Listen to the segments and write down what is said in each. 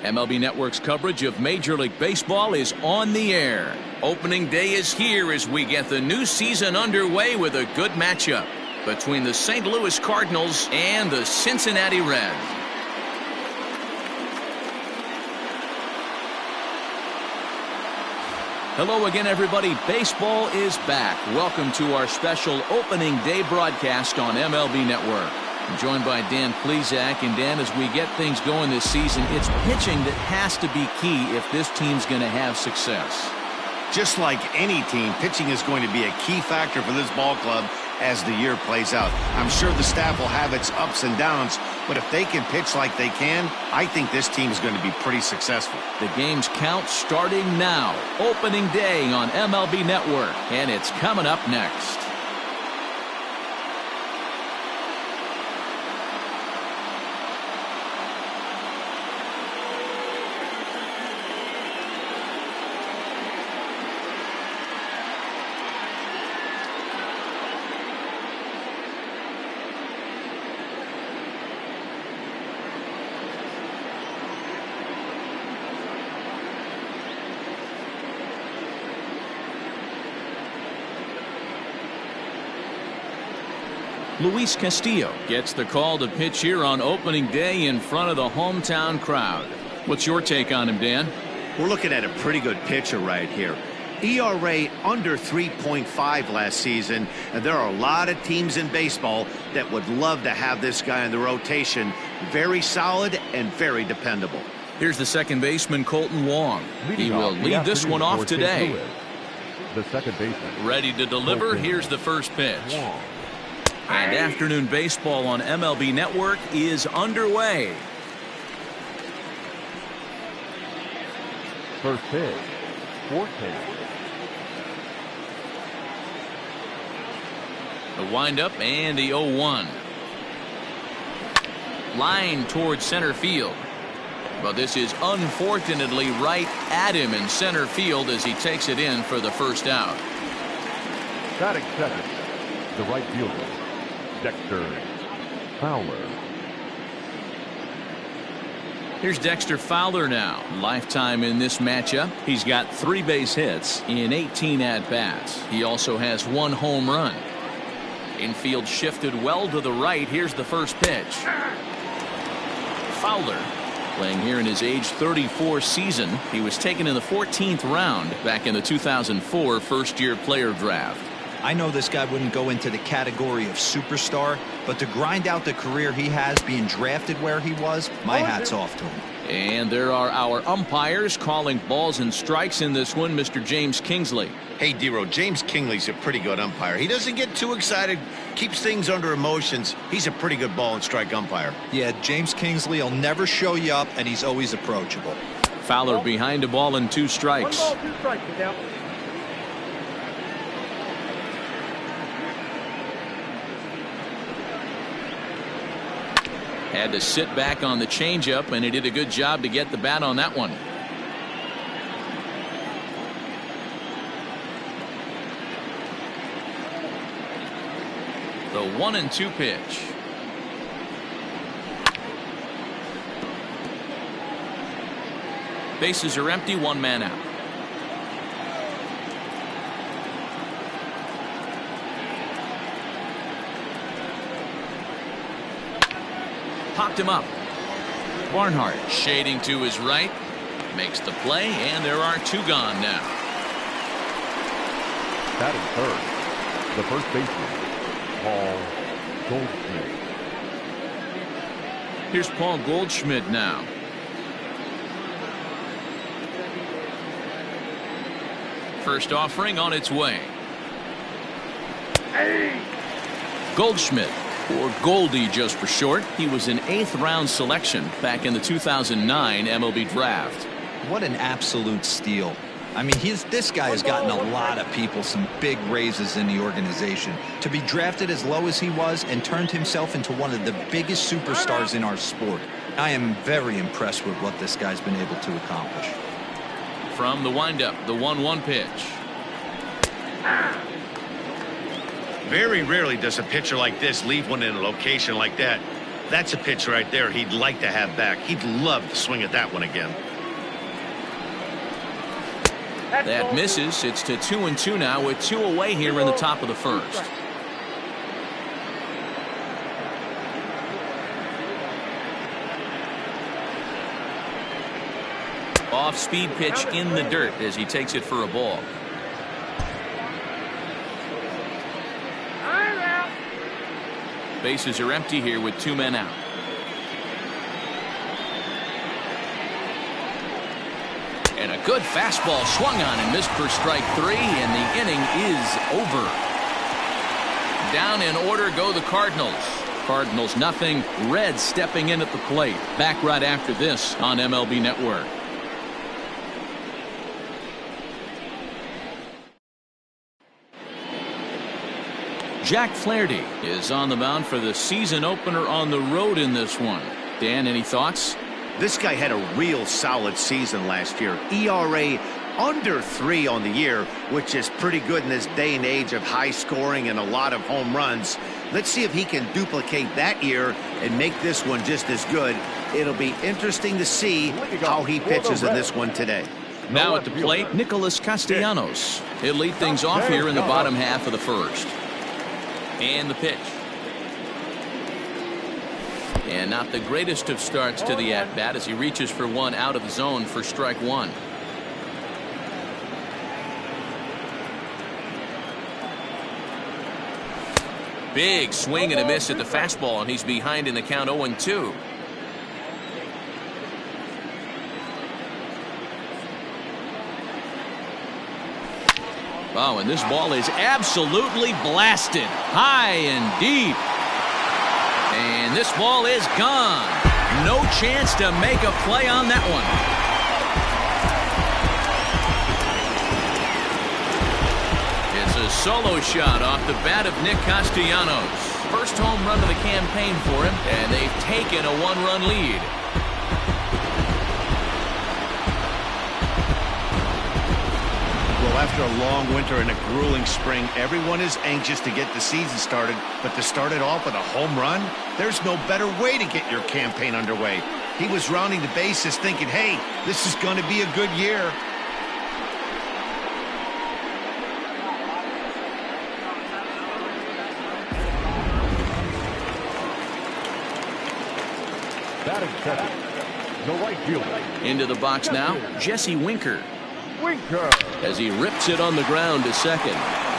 MLB Network's coverage of Major League Baseball is on the air. Opening day is here as we get the new season underway with a good matchup between the St. Louis Cardinals and the Cincinnati Reds. Hello again, everybody. Baseball is back. Welcome to our special opening day broadcast on MLB Network. I'm joined by Dan Plesac. And Dan, as we get things going this season, it's pitching that has to be key if this team's going to have success. Just like any team, pitching is going to be a key factor for this ball club as the year plays out. I'm sure the staff will have its ups and downs, but if they can pitch like they can, I think this team is going to be pretty successful. The game's count starting now. Opening day on MLB Network, and it's coming up next. Luis Castillo gets the call to pitch here on opening day in front of the hometown crowd. What's your take on him, Dan? We're looking at a pretty good pitcher right here. ERA under 3.5 last season, and there are a lot of teams in baseball that would love to have this guy in the rotation. Very solid and very dependable. Here's the second baseman, Colton Wong. He will lead this one off today. The second baseman. Ready to deliver. Here's the first pitch. And afternoon baseball on MLB Network is underway. First pitch. 4-10. The windup and the 0-1. Line towards center field. But this is unfortunately right at him in center field as he takes it in for the first out. Batting second, the right fielder, Dexter Fowler. Here's Dexter Fowler now. Lifetime in this matchup. He's got 3 base hits in 18 at-bats. He also has 1 home run. Infield shifted well to the right. Here's the first pitch. Fowler playing here in his age 34 season. He was taken in the 14th round back in the 2004 first-year player draft. I know this guy wouldn't go into the category of superstar, but to grind out the career he has being drafted where he was, my hat's off to him. And there are our umpires calling balls and strikes in this one, Mr. James Kingsley. Hey, Dero, James Kingley's a pretty good umpire. He doesn't get too excited, keeps things under emotions. He's a pretty good ball and strike umpire. Yeah, James Kingsley will never show you up, and he's always approachable. Fowler behind a ball and 2 strikes. 1 ball, 2 strikes, now. Had to sit back on the changeup, and he did a good job to get the bat on that one. The 1-2 pitch. Bases are empty, 1 man out. Popped him up. Barnhart shading to his right. Makes the play, and there are 2 gone now. Batting third, the first baseman, Paul Goldschmidt. Here's Paul Goldschmidt now. First offering on its way. Goldschmidt, or Goldie just for short. He was an 8th round selection back in the 2009 MLB draft. What an absolute steal. I mean, this guy has gotten a lot of people some big raises in the organization. To be drafted as low as he was and turned himself into one of the biggest superstars in our sport. I am very impressed with what this guy's been able to accomplish. From the windup, the 1-1 pitch. Very rarely does a pitcher like this leave one in a location like that. That's a pitch right there he'd like to have back. He'd love to swing at that one again. That misses. It's to 2-2 now with 2 away here in the top of the first. Off-speed pitch in the dirt as he takes it for a ball. Bases are empty here with 2 men out. And a good fastball swung on and missed for strike 3, and the inning is over. Down in order go the Cardinals. Cardinals nothing. Reds stepping in at the plate. Back right after this on MLB Network. Jack Flaherty is on the mound for the season opener on the road in this one. Dan, any thoughts? This guy had a real solid season last year. ERA under 3 on the year, which is pretty good in this day and age of high scoring and a lot of home runs. Let's see if he can duplicate that year and make this one just as good. It'll be interesting to see how he pitches in this one today. Now at the plate, Nicholas Castellanos. He'll lead things off here in the bottom half of the first. And the pitch. And not the greatest of starts to the at-bat as he reaches for one out of the zone for strike 1. Big swing and a miss at the fastball, and he's behind in the count 0-2. Oh, and this ball is absolutely blasted. High and deep. And this ball is gone. No chance to make a play on that one. It's a solo shot off the bat of Nick Castellanos. First home run of the campaign for him, and they've taken a 1-run lead. Well, after a long winter and a grueling spring, everyone is anxious to get the season started, but to start it off with a home run, there's no better way to get your campaign underway. He was rounding the bases thinking, hey, this is going to be a good year. Batting second, the right fielder. Into the box now, Jesse Winker. Winker. As he rips it on the ground to second.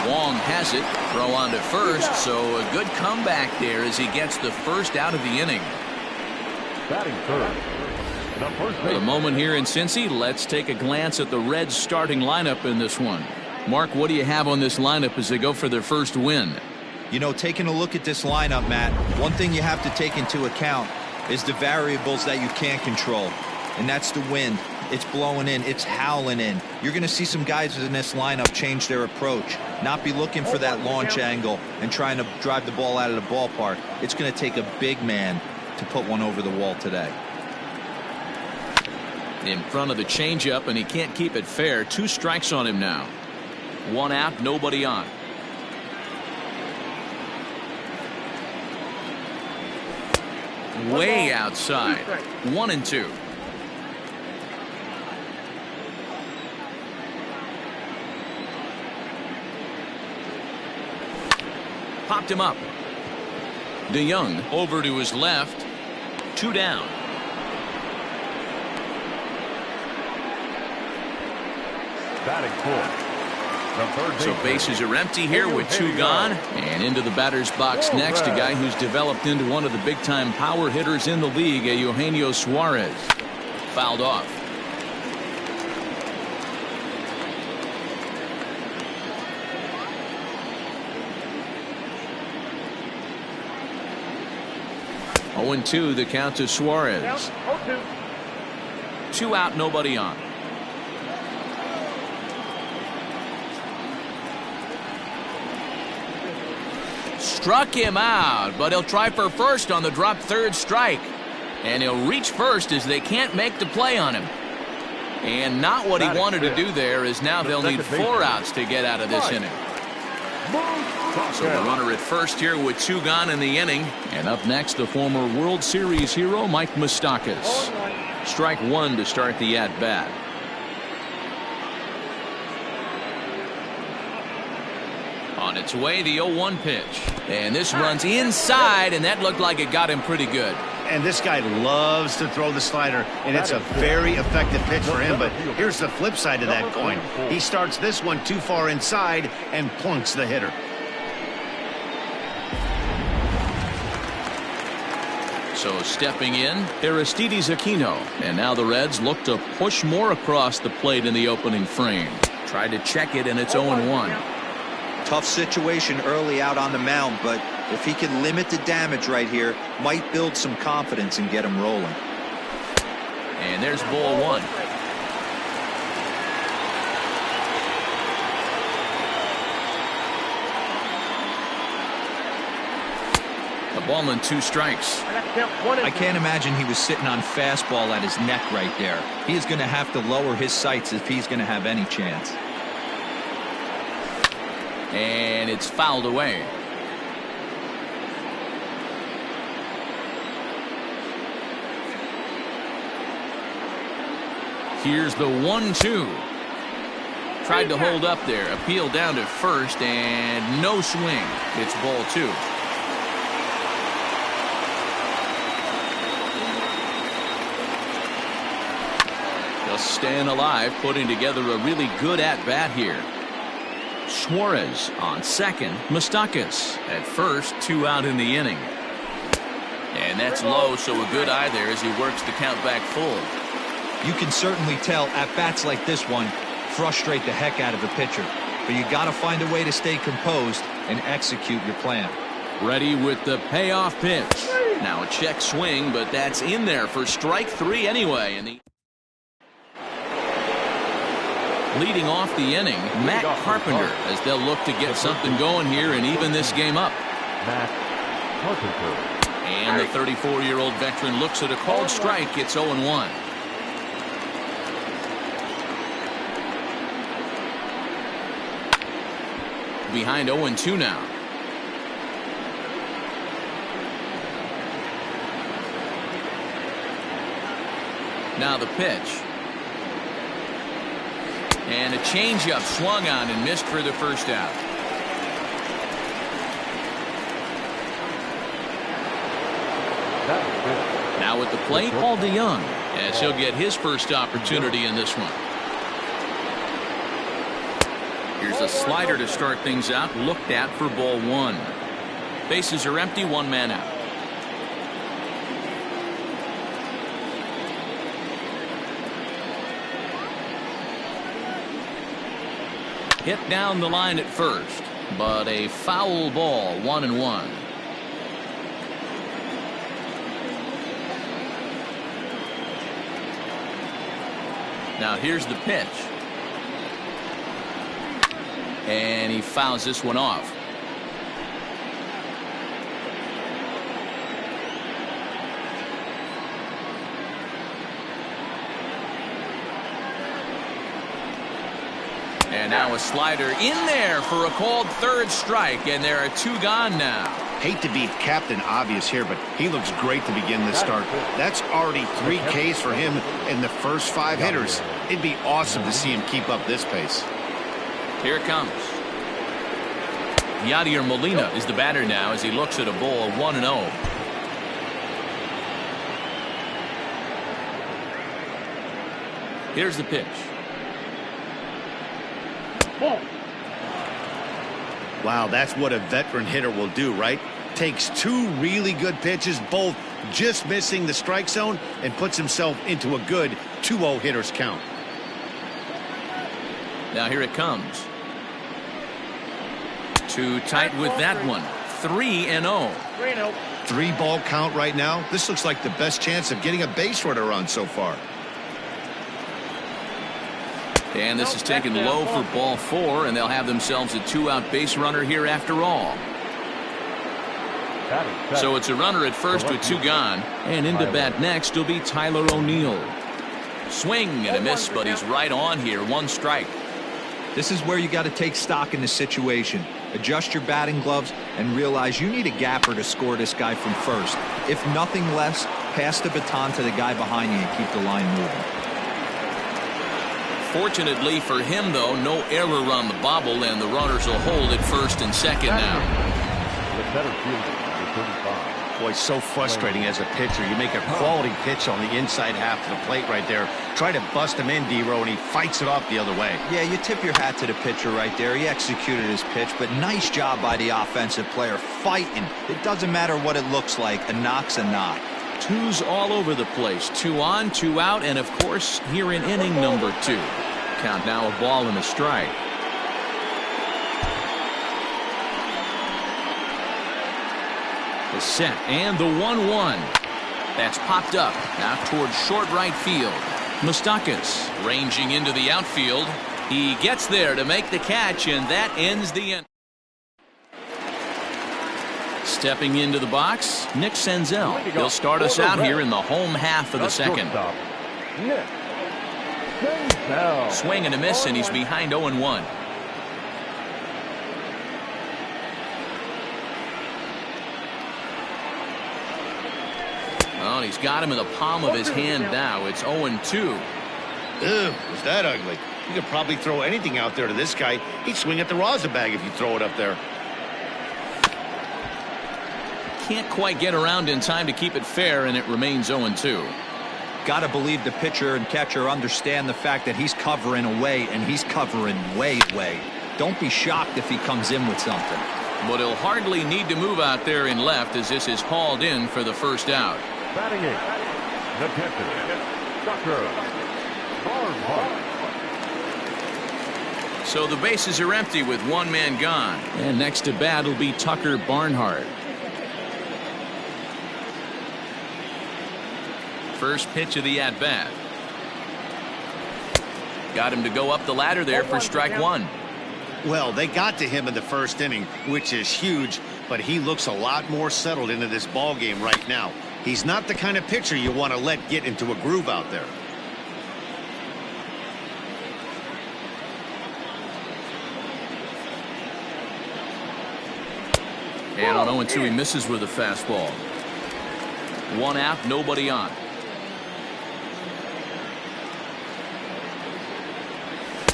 Wong has it. Throw on to first. So a good comeback there as he gets the first out of the inning. Batting third, the first For the moment here in Cincy, let's take a glance at the Reds starting lineup in this one. Mark, what do you have on this lineup as they go for their first win? You know, taking a look at this lineup, Matt, one thing you have to take into account is the variables that you can't control, and that's the wind. It's blowing in. It's howling in. You're going to see some guys in this lineup change their approach, not be looking for that launch angle and trying to drive the ball out of the ballpark. It's going to take a big man to put one over the wall today. In front of the changeup, and he can't keep it fair. 2 strikes on him now. 1 out, nobody on. Way outside. 1-2. Popped him up. DeYoung over to his left. 2 down. batting fourth. So bases are empty here with 2 gone. And into the batter's box next, a guy who's developed into one of the big-time power hitters in the league, Eugenio Suarez. Fouled off. Oh, 0-2 the count to Suarez. 2 out, nobody on. Struck him out, but he'll try for first on the drop third strike. And he'll reach first as they can't make the play on him. And not what he wanted to do there, as now they'll need 4 outs to get out of this inning. So the runner at first here with 2 gone in the inning. And up next, the former World Series hero, Mike Moustakas. Strike 1 to start the at-bat. On its way, the 0-1 pitch. And this runs inside, and that looked like it got him pretty good. And this guy loves to throw the slider, and it's a very effective pitch for him. But here's the flip side of that coin. He starts this one too far inside and plunks the hitter. So stepping in, Aristides Aquino. And now the Reds look to push more across the plate in the opening frame. Tried to check it, and it's 0-1. Tough situation early out on the mound, but if he can limit the damage right here, might build some confidence and get him rolling. And there's ball 1. A ball and 2 strikes. I can't imagine he was sitting on fastball at his neck right there. He is going to have to lower his sights if he's going to have any chance. And it's fouled away. Here's the 1-2. Tried to hold up there. Appeal down to first, and no swing. It's ball 2. Just staying alive, putting together a really good at-bat here. Suarez on second. Moustakas at first. 2 out in the inning. And that's low, so a good eye there as he works the count back full. You can certainly tell at bats like this one frustrate the heck out of a pitcher. But you got to find a way to stay composed and execute your plan. Ready with the payoff pitch. Now a check swing, but that's in there for strike 3 anyway. And leading off the inning, Matt Carpenter, as they'll look to get something going here and even this game up. Matt Carpenter. And the 34-year-old veteran looks at a called strike. It's 0-1. Behind 0-2 now. Now the pitch. And a changeup swung on and missed for the first out. Now at the plate, Paul DeYoung, as he'll get his first opportunity in this one. Here's a slider to start things out, looked at for ball 1. Bases are empty, 1 man out. Hit down the line at first, but a foul ball, 1-1. Now here's the pitch. And he fouls this one off. And now a slider in there for a called 3rd strike, and there are 2 gone now. Hate to be Captain Obvious here, but he looks great to begin this start. That's already 3 Ks for him in the first 5 hitters. It'd be awesome to see him keep up this pace. Here it comes. Yadier Molina is the batter now as he looks at a ball 1-0. Here's the pitch. Wow, that's what a veteran hitter will do, right? Takes 2 really good pitches, both just missing the strike zone, and puts himself into a good 2-0 hitter's count. Now here it comes. Too tight with that one. 3-0. 3-ball count right now. This looks like the best chance of getting a base runner on so far. And this is taken low for ball 4, and they'll have themselves a 2-out base runner here after all. So it's a runner at first with 2 gone, and into bat next will be Tyler O'Neill. Swing and a miss, but he's right on here. 1 strike. This is where you got to take stock in the situation. Adjust your batting gloves and realize you need a gapper to score this guy from first. If nothing less, pass the baton to the guy behind you and keep the line moving. Fortunately for him, though, no error on the bobble, and the runners will hold at first and second now. The better fielder, number 35. Boy, so frustrating as a pitcher. You make a quality pitch on the inside half of the plate right there. Try to bust him in, D-Row, and he fights it off the other way. Yeah, you tip your hat to the pitcher right there. He executed his pitch, but nice job by the offensive player fighting. It doesn't matter what it looks like. A knock's a knock. Twos all over the place. 2 on, 2 out, and of course, here in inning number 2. Count now a ball and a strike. The set and the 1-1. That's popped up now towards short right field. Moustakas ranging into the outfield. He gets there to make the catch, and that ends the inning. Stepping into the box, Nick Senzel. He'll start us out here in the home half of the second. Swing and a miss, and he's behind 0-1. Well, he's got him in the palm of his hand now. It's 0-2. Ugh, was that ugly? You could probably throw anything out there to this guy. He'd swing at the rosin bag if you throw it up there. Can't quite get around in time to keep it fair, and it remains 0-2. Got to believe the pitcher and catcher understand the fact that he's covering away, and he's covering way. Don't be shocked if he comes in with something. But he'll hardly need to move out there in left, as this is hauled in for the first out. Batting 8, the catcher, Dr. Barnhart. So the bases are empty with one man gone. And next to bat will be Tucker Barnhart. First pitch of the at-bat. Got him to go up the ladder there for strike 1. Well, they got to him in the first inning, which is huge, but he looks a lot more settled into this ball game right now. He's not the kind of pitcher you want to let get into a groove out there. And on 0-2, he misses with a fastball. 1 out, nobody on.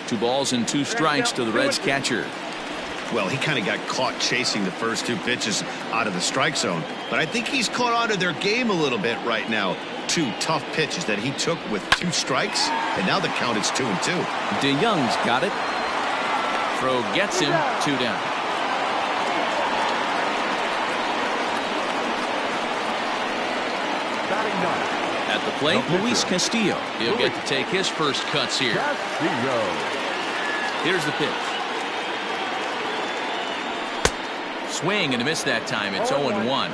Two balls and 2 strikes to the Reds catcher. Well, he kind of got caught chasing the first 2 pitches out of the strike zone, but I think he's caught on to their game a little bit right now. 2 tough pitches that he took with 2 strikes, and now the count is 2-2. DeYoung's got it. Throw gets him. 2 down. Batting 9. At the plate, Luis Castillo. He'll get to take his first cuts here. Here's the pitch. Swing and a miss that time. It's 0-1.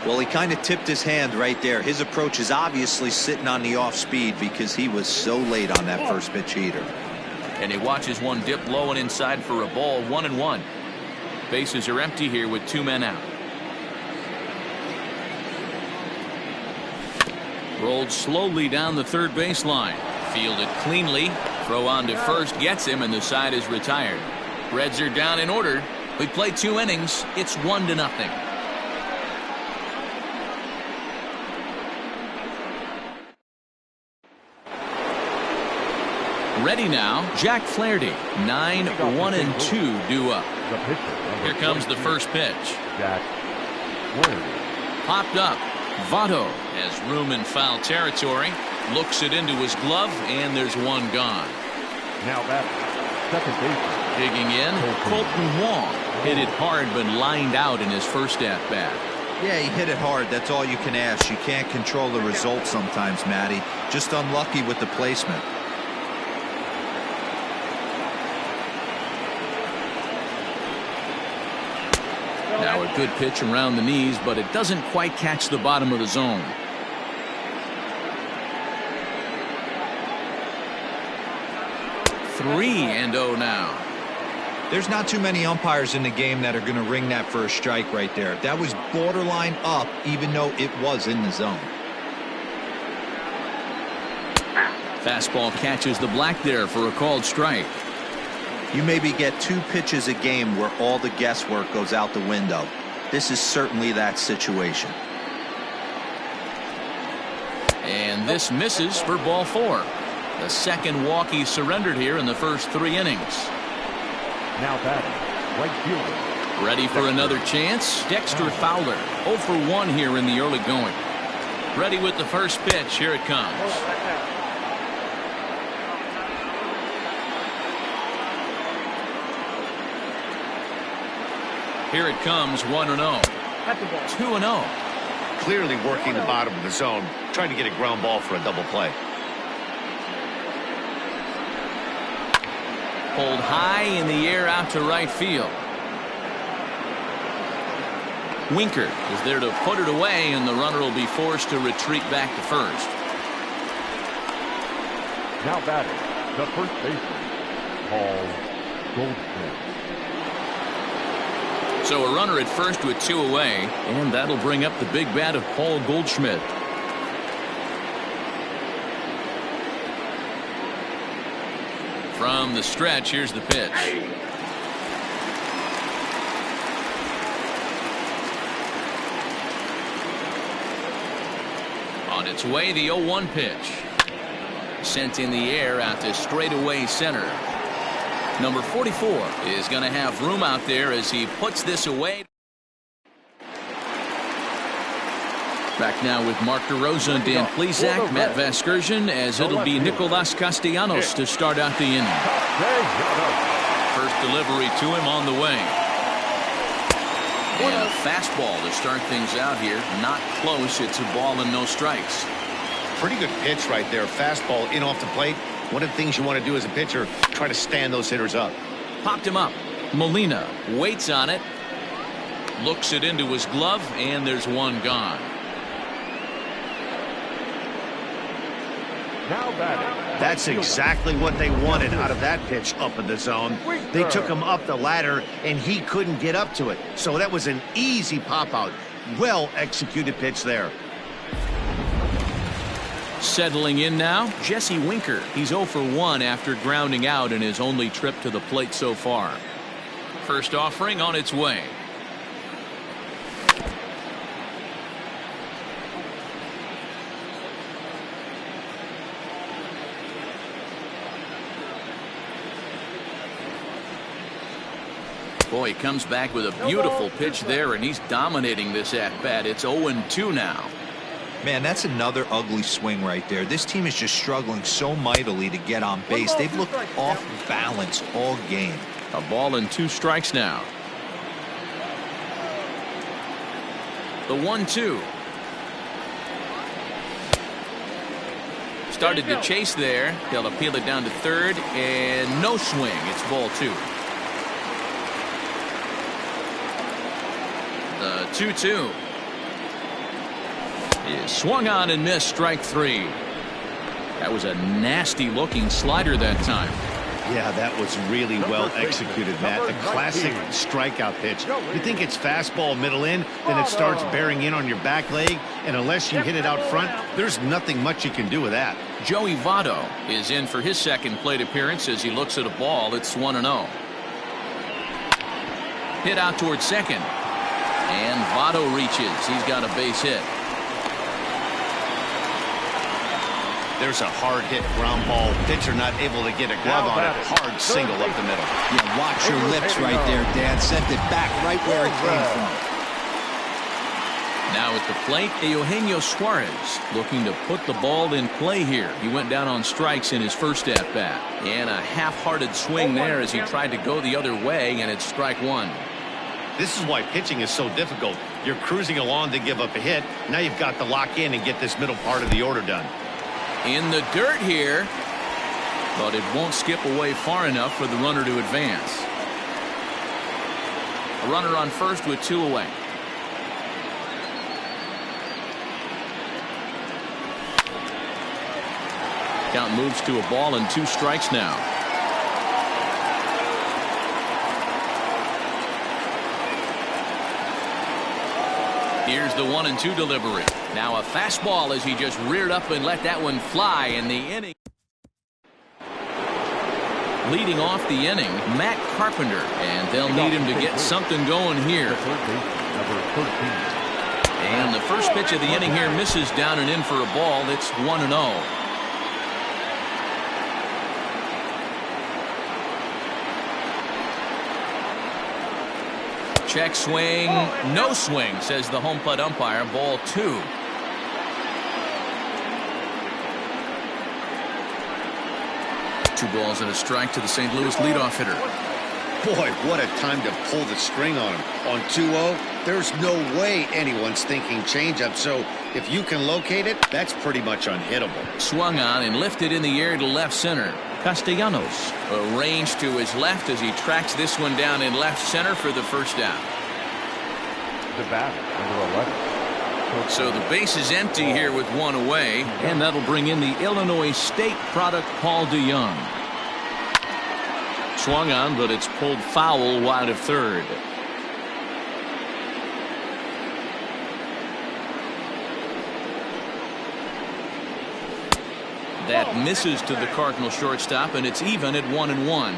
Well, he kind of tipped his hand right there. His approach is obviously sitting on the off speed because he was so late on that first pitch heater. And he watches one dip low and inside for a ball. 1-1. Bases are empty here with 2 men out. Rolled slowly down the third baseline. Fielded cleanly. Throw on to first gets him, and the side is retired. Reds are down in order. We played 2 innings. It's 1-0. Ready now, Jack Flaherty. 9, 1, and 2 due up. Here comes the first pitch. Jack Flaherty. Popped up. Votto has room in foul territory. Looks it into his glove, and there's 1 gone. Now back, second baseman. Digging in, Colton Wong. Hit it hard, but lined out in his first at-bat. Yeah, he hit it hard. That's all you can ask. You can't control the result sometimes, Matty. Just unlucky with the placement. Now a good pitch around the knees, but it doesn't quite catch the bottom of the zone. Three and 0 now. There's not too many umpires in the game that are going to ring that for a strike right there. That was borderline up, even though it was in the zone. Fastball catches the black there for a called strike. You maybe get 2 pitches a game where all the guesswork goes out the window. This is certainly that situation. And this misses for ball 4. The second walk he surrendered here in the first 3 innings. Now batting, right fielder. Ready for another chance. Dexter Fowler, 0 for 1 here in the early going. Ready with the first pitch. Here it comes. Here it comes, 1-0. 2-0. Clearly working the bottom of the zone, trying to get a ground ball for a double play. Pulled high in the air out to right field. Winker is there to put it away, and the runner will be forced to retreat back to first. Now batting, the first baseman, Paul Goldschmidt. So a runner at first with 2 away, and that'll bring up the big bat of Paul Goldschmidt. From the stretch, here's the pitch. On its way, the 0-1 pitch. Sent in the air out to straightaway center. Number 44 is going to have room out there as he puts this away. Back now with Mark DeRosa and Dan Plesac, Matt Vasgersian, as it'll be Nicolas Castellanos to start out the inning. First delivery to him on the way. And a fastball to start things out here. Not close. It's a ball and no strikes. Pretty good pitch right there. Fastball in off the plate. One of the things you want to do as a pitcher, try to stand those hitters up. Popped him up. Molina waits on it. Looks it into his glove, and there's one gone. Now batting. That's exactly what they wanted out of that pitch up in the zone. They took him up the ladder, and he couldn't get up to it. So that was an easy pop-out. Well-executed pitch there. Settling in now, Jesse Winker. He's 0 for 1 after grounding out in his only trip to the plate so far. First offering on its way. Boy, he comes back with a beautiful pitch there, and he's dominating this at-bat. It's 0-2 now. Man, that's another ugly swing right there. This team is just struggling so mightily to get on base. They've looked off balance all game. A ball and 2 strikes now. The 1-2. Started to chase there. They'll appeal it down to third, and no swing. It's ball 2. The 2-2 is swung on and missed, strike 3. That was a nasty looking slider that time. Yeah, that was really well executed, Matt. The classic strikeout pitch. You think it's fastball middle in, then it starts bearing in on your back leg, and unless you hit it out front, there's nothing much you can do with that. Joey Votto is in for his second plate appearance as he looks at a ball. It's 1-0. Hit out towards second. And Votto reaches. He's got a base hit. There's a hard hit ground ball. Pitcher not able to get a glove on it. Hard single up the middle. Yeah, watch your lips right there, Dad. Sent it back right where it came from. Now at the plate, Eugenio Suarez looking to put the ball in play here. He went down on strikes in his first at-bat. And a half-hearted swing there as he tried to go the other way, and it's strike 1. This is why pitching is so difficult. You're cruising along to give up a hit. Now you've got to lock in and get this middle part of the order done. In the dirt here, but it won't skip away far enough for the runner to advance. A runner on first with 2 away. Count moves to a ball and 2 strikes now. Here's the 1-2 delivery. Now a fastball as he just reared up and let that one fly in the inning. Leading off the inning, Matt Carpenter, and they'll need him to get something going here. Number 13. And the first pitch of the inning here misses down and in for a ball. It's 1-0. Check swing, no swing, says the home plate umpire. Ball 2. Two balls and a strike to the St. Louis leadoff hitter. Boy, what a time to pull the string on him. On 2-0, there's no way anyone's thinking changeup, so if you can locate it, that's pretty much unhittable. Swung on and lifted in the air to left center. Castellanos arranged to his left as he tracks this one down in left center for the first down. The batter, number 11. So the base is empty here with one away, and that'll bring in the Illinois State product, Paul DeYoung. Swung on, but it's pulled foul wide of third. That misses to the Cardinal shortstop, and it's even at 1-1.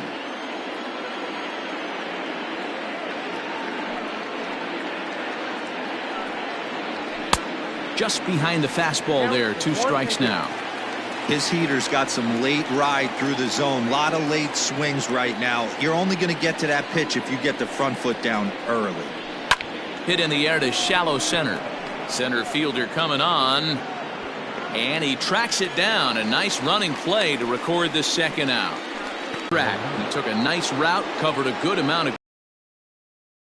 Just behind the fastball there. 2 strikes now. His heater's got some late ride through the zone. A lot of late swings right now. You're only going to get to that pitch if you get the front foot down early. Hit in the air to shallow center. Center fielder coming on. And he tracks it down. A nice running play to record the second out. He took a nice route, covered a good amount of,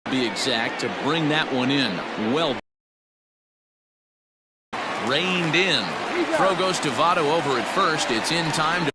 to be exact, to bring that one in. Well reined in. Throw goes to Votto over at first. It's in time to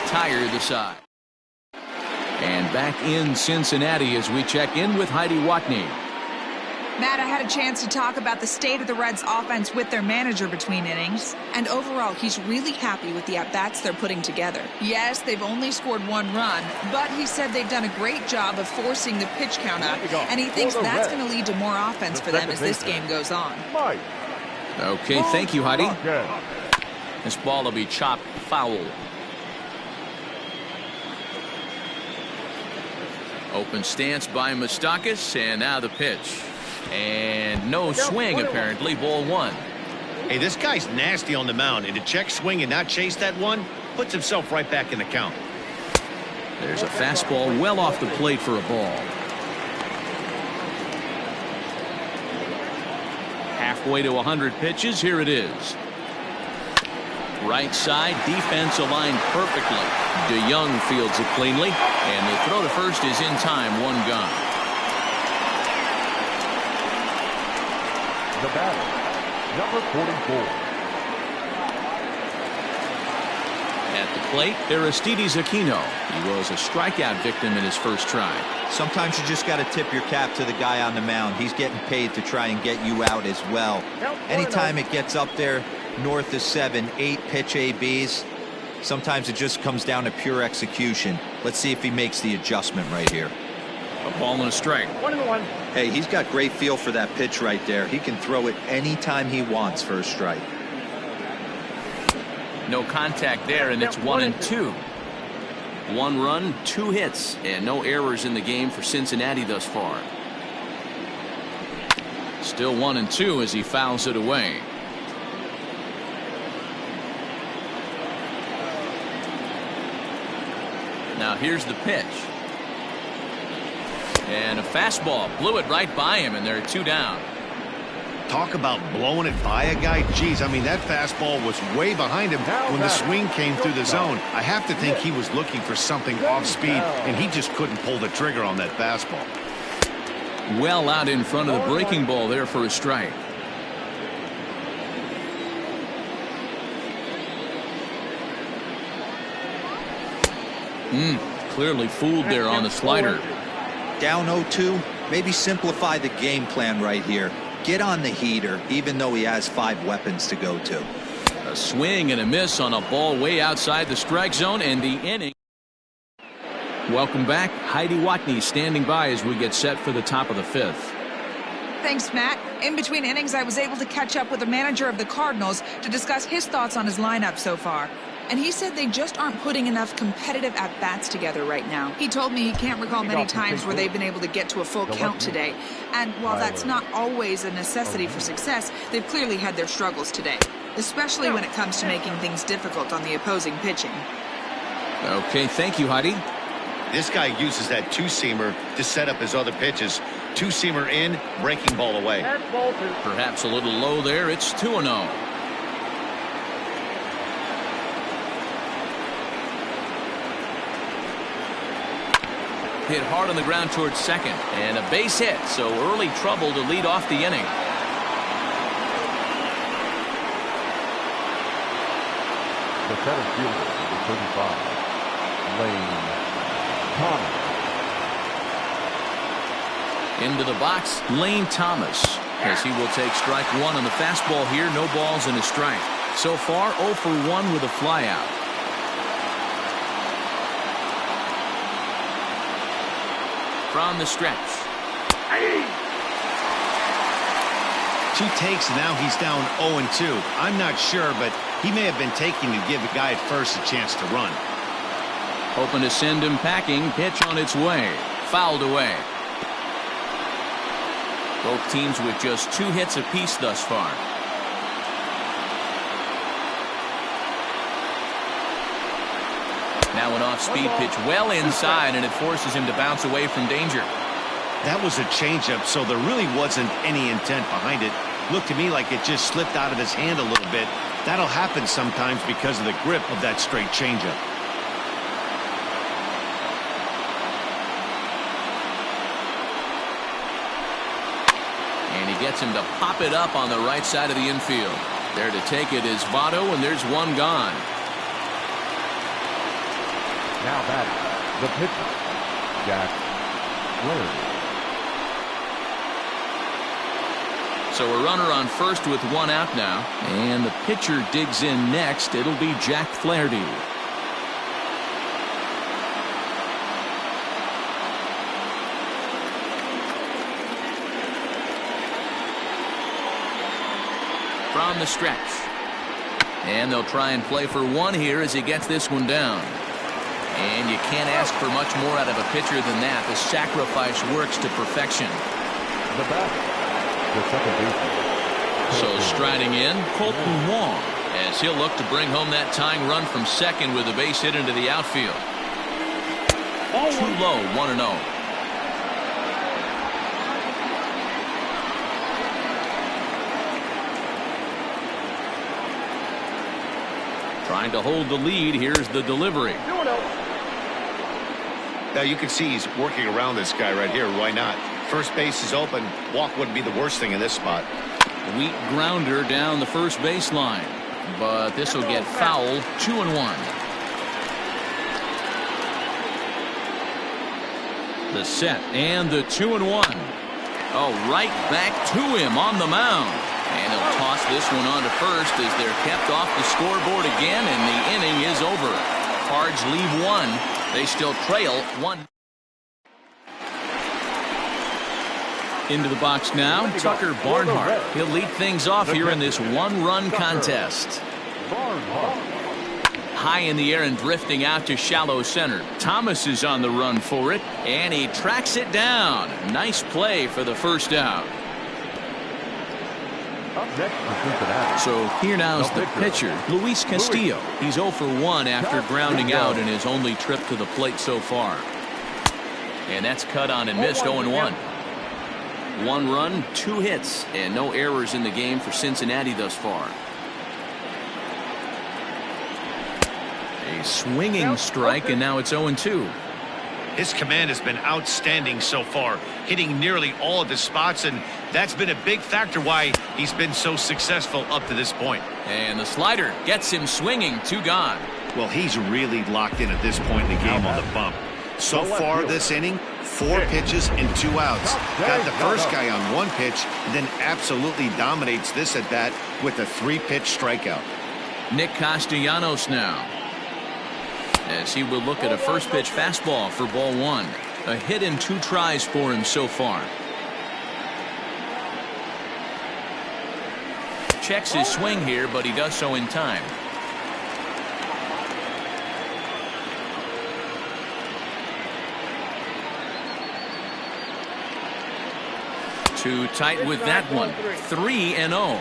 tire the side. And back in Cincinnati as we check in with Heidi Watney. Matt, I had a chance to talk about the state of the Reds offense with their manager between innings, and overall he's really happy with the at-bats they're putting together. Yes, they've only scored 1 run, but he said they've done a great job of forcing the pitch count up, and he thinks that's going to lead to more offense for them as this game goes on. Okay, thank you, Heidi. This ball will be chopped foul. Open stance by Moustakas, and now the pitch. And no swing, apparently. Ball 1. Hey, this guy's nasty on the mound, and to check swing and not chase that one puts himself right back in the count. There's a fastball well off the plate for a ball. Halfway to 100 pitches. Here it is. Right side, defense aligned perfectly. DeYoung fields it cleanly, and the throw to first is in time. 1 gone. The batter, number 44. At the plate, Aristides Aquino. He was a strikeout victim in his first try. Sometimes you just got to tip your cap to the guy on the mound. He's getting paid to try and get you out as well. Anytime it gets up there north of 7, 8 pitch ABs, sometimes it just comes down to pure execution. Let's see if he makes the adjustment right here. A ball and a strike. 1-1. Hey, he's got great feel for that pitch right there. He can throw it anytime he wants for a strike. No contact there, and it's 1-2. 1 run, 2 hits, and no errors in the game for Cincinnati thus far. Still 1-2 as he fouls it away. Now here's the pitch. And a fastball blew it right by him, and there are 2 down. Talk about blowing it by a guy. Geez, I mean, that fastball was way behind him when the swing came through the zone. I have to think he was looking for something off speed, and he just couldn't pull the trigger on that fastball. Well out in front of the breaking ball there for a strike. Clearly fooled there on the slider. Down 0-2, maybe simplify the game plan right here. Get on the heater, even though he has 5 weapons to go to. A swing and a miss on a ball way outside the strike zone, and the inning. Welcome back. Heidi Watney standing by as we get set for the top of the 5th. Thanks, Matt. In between innings, I was able to catch up with the manager of the Cardinals to discuss his thoughts on his lineup so far. And he said they just aren't putting enough competitive at-bats together right now. He told me he can't recall many times where they've been able to get to a full count today. And while that's not always a necessity for success, they've clearly had their struggles today, especially when it comes to making things difficult on the opposing pitching. Okay, thank you, Heidi. This guy uses that 2-seamer to set up his other pitches. 2-seamer in, breaking ball away. Perhaps a little low there. It's 2-0. Hit hard on the ground towards second, and a base hit, so early trouble to lead off the inning. The center fielder, number 35, Lane Thomas. Into the box, Lane Thomas, as he will take strike 1 on the fastball here. No balls and a strike. So far, 0 for 1 with a flyout. From the stretch. 2 takes, and now he's down 0-2. I'm not sure, but he may have been taking to give the guy at first a chance to run. Hoping to send him packing. Pitch on its way. Fouled away. Both teams with just 2 hits apiece thus far. Now an off-speed pitch well inside, and it forces him to bounce away from danger. That was a changeup, so there really wasn't any intent behind it. Looked to me like it just slipped out of his hand a little bit. That'll happen sometimes because of the grip of that straight changeup. And he gets him to pop it up on the right side of the infield. There to take it is Votto, and there's 1 gone. Now batting, the pitcher, Jack Flaherty. So a runner on first with one out now. And the pitcher digs in next. It'll be Jack Flaherty. From the stretch. And they'll try and play for one here as he gets this one down. And you can't ask for much more out of a pitcher than that. The sacrifice works to perfection. The batter, the second baseman. So striding in, Colton Wong, as he'll look to bring home that tying run from second with a base hit into the outfield. Too low, 1-0. Trying to hold the lead. Here's the delivery. Now you can see he's working around this guy right here. Why not? First base is open. Walk wouldn't be the worst thing in this spot. Weak grounder down the first baseline, but this will get foul. 2-1. The set and the 2-1. Oh, right back to him on the mound. And he'll toss this one on to first as they're kept off the scoreboard again, and the inning is over. Cards leave one. They still trail 1. Into the box now, Tucker Barnhart. He'll lead things off here in this one-run contest. High in the air and drifting out to shallow center. Thomas is on the run for it, and he tracks it down. Nice play for the first out. So here now's the pitcher, Luis Castillo. He's 0 for 1 after grounding out in his only trip to the plate so far. And that's cut on and missed. 0-1. 1 run, 2 hits, and no errors in the game for Cincinnati thus far. A swinging strike, and now it's 0-2. His command has been outstanding so far, hitting nearly all of his spots, and that's been a big factor why he's been so successful up to this point. And the slider gets him swinging. 2 gone. Well, he's really locked in at this point in the game on the bump. So far this inning, 4 pitches and 2 outs. Got the first guy on 1 pitch, and then absolutely dominates this at bat with a 3-pitch strikeout. Nick Castellanos now, as he will look at a first pitch fastball for ball 1. A hit in 2 tries for him so far. Checks his swing here, but he does so in time. Too tight with that one. 3-0.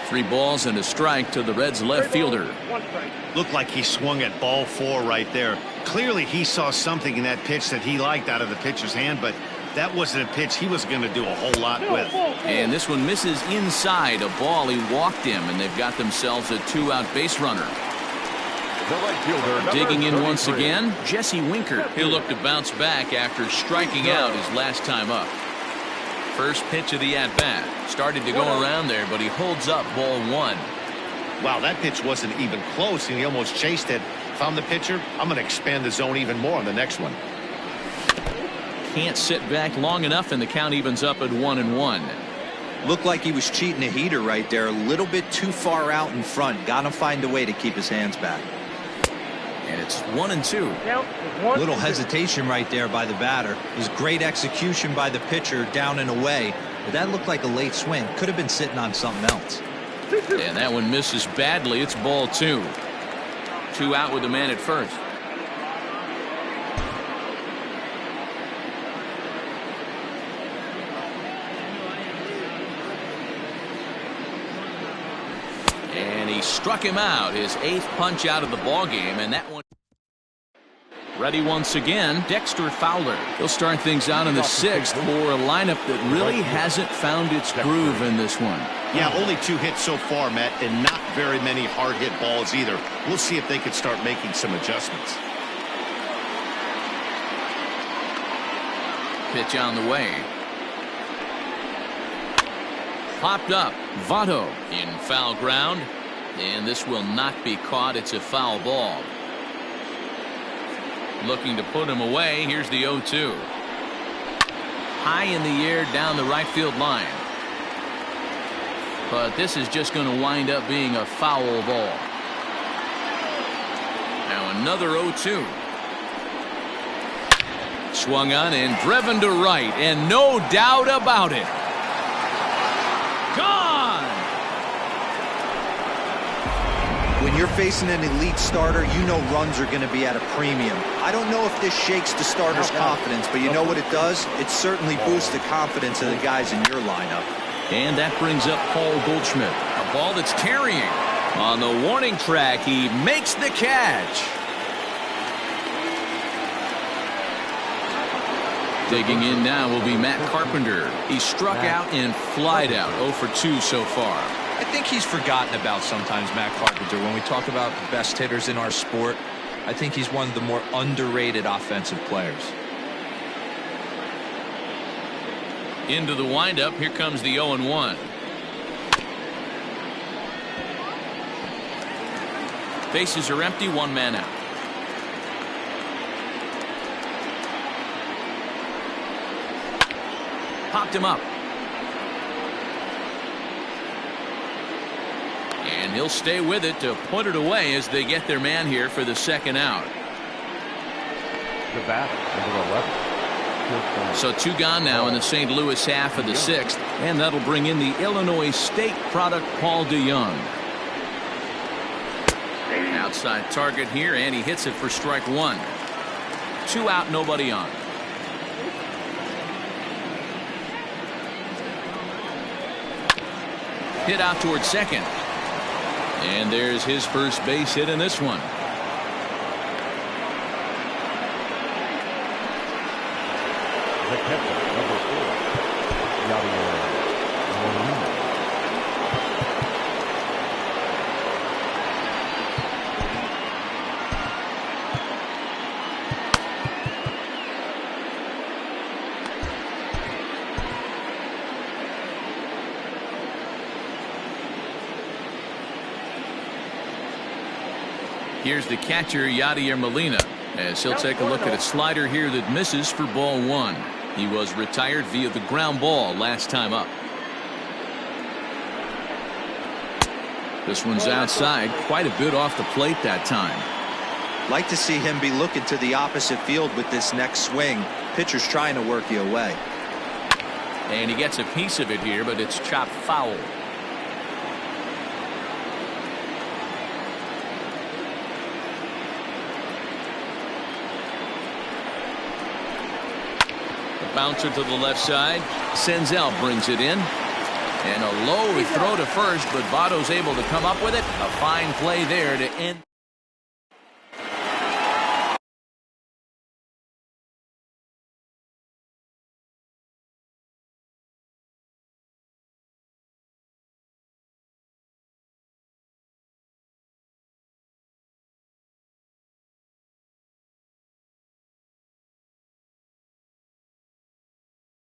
3 balls and a strike to the Reds left fielder. Looked like he swung at ball 4 right there. Clearly he saw something in that pitch that he liked out of the pitcher's hand, but that wasn't a pitch he was going to do a whole lot with. And this one misses inside. A ball he walked him, and they've got themselves a 2-out base runner. Digging in once again, Jesse Winker. He'll look to bounce back after striking out his last time up. First pitch of the at-bat. Started to go around there, but he holds up ball 1. Wow, that pitch wasn't even close, and he almost chased it. If I'm the pitcher, I'm going to expand the zone even more on the next one. Can't sit back long enough, and the count evens up at 1-1. Looked like he was cheating a heater right there. A little bit too far out in front. Got to find a way to keep his hands back. And it's 1-2. Little hesitation right there by the batter. It was great execution by the pitcher down and away. But that looked like a late swing. Could have been sitting on something else. And that one misses badly. It's ball 2. 2 out with the man at first. And he struck him out, his 8th punch out of the ball game, and that one ready once again. Dexter Fowler. He'll start things out in the 6th for a lineup that really hasn't found its groove in this one. Yeah, only 2 hits so far, Matt, and not very many hard hit balls either. We'll see if they can start making some adjustments. Pitch on the way. Popped up. Votto in foul ground. And this will not be caught. It's a foul ball. Looking to put him away. Here's the 0-2. High in the air down the right field line. But this is just going to wind up being a foul ball. Now another 0-2. Swung on and driven to right, and no doubt about it. Gone! When you're facing an elite starter, you know runs are going to be at a premium. I don't know if this shakes the starter's confidence, but you know what it does? It certainly boosts the confidence of the guys in your lineup. And that brings up Paul Goldschmidt. A ball that's carrying. On the warning track, he makes the catch. Digging in now will be Matt Carpenter. He struck out and flied out. 0 for 2 so far. I think he's forgotten about sometimes, Matt Carpenter. When we talk about the best hitters in our sport, I think he's one of the more underrated offensive players. Into the windup. Here comes the 0-1. Bases are empty. One man out. Popped him up. And he'll stay with it to put it away as they get their man here for the second out. The batter, number 11. So 2 gone now in the St. Louis half of the 6th. And that'll bring in the Illinois State product, Paul DeYoung. Outside target here, and he hits it for strike 1. 2 out, nobody on. Hit out towards second. And there's his first base hit in this one. The catcher, number 4. Yadier. Here's the catcher, Yadier Molina, as he'll take a look at a slider here that misses for ball 1. He was retired via the ground ball last time up. This one's outside, quite a bit off the plate that time. Like to see him be looking to the opposite field with this next swing. Pitcher's trying to work you away. And he gets a piece of it here, but it's chopped foul. Bouncer to the left side. Senzel brings it in. And a low throw to first, but Votto's able to come up with it. A fine play there to end.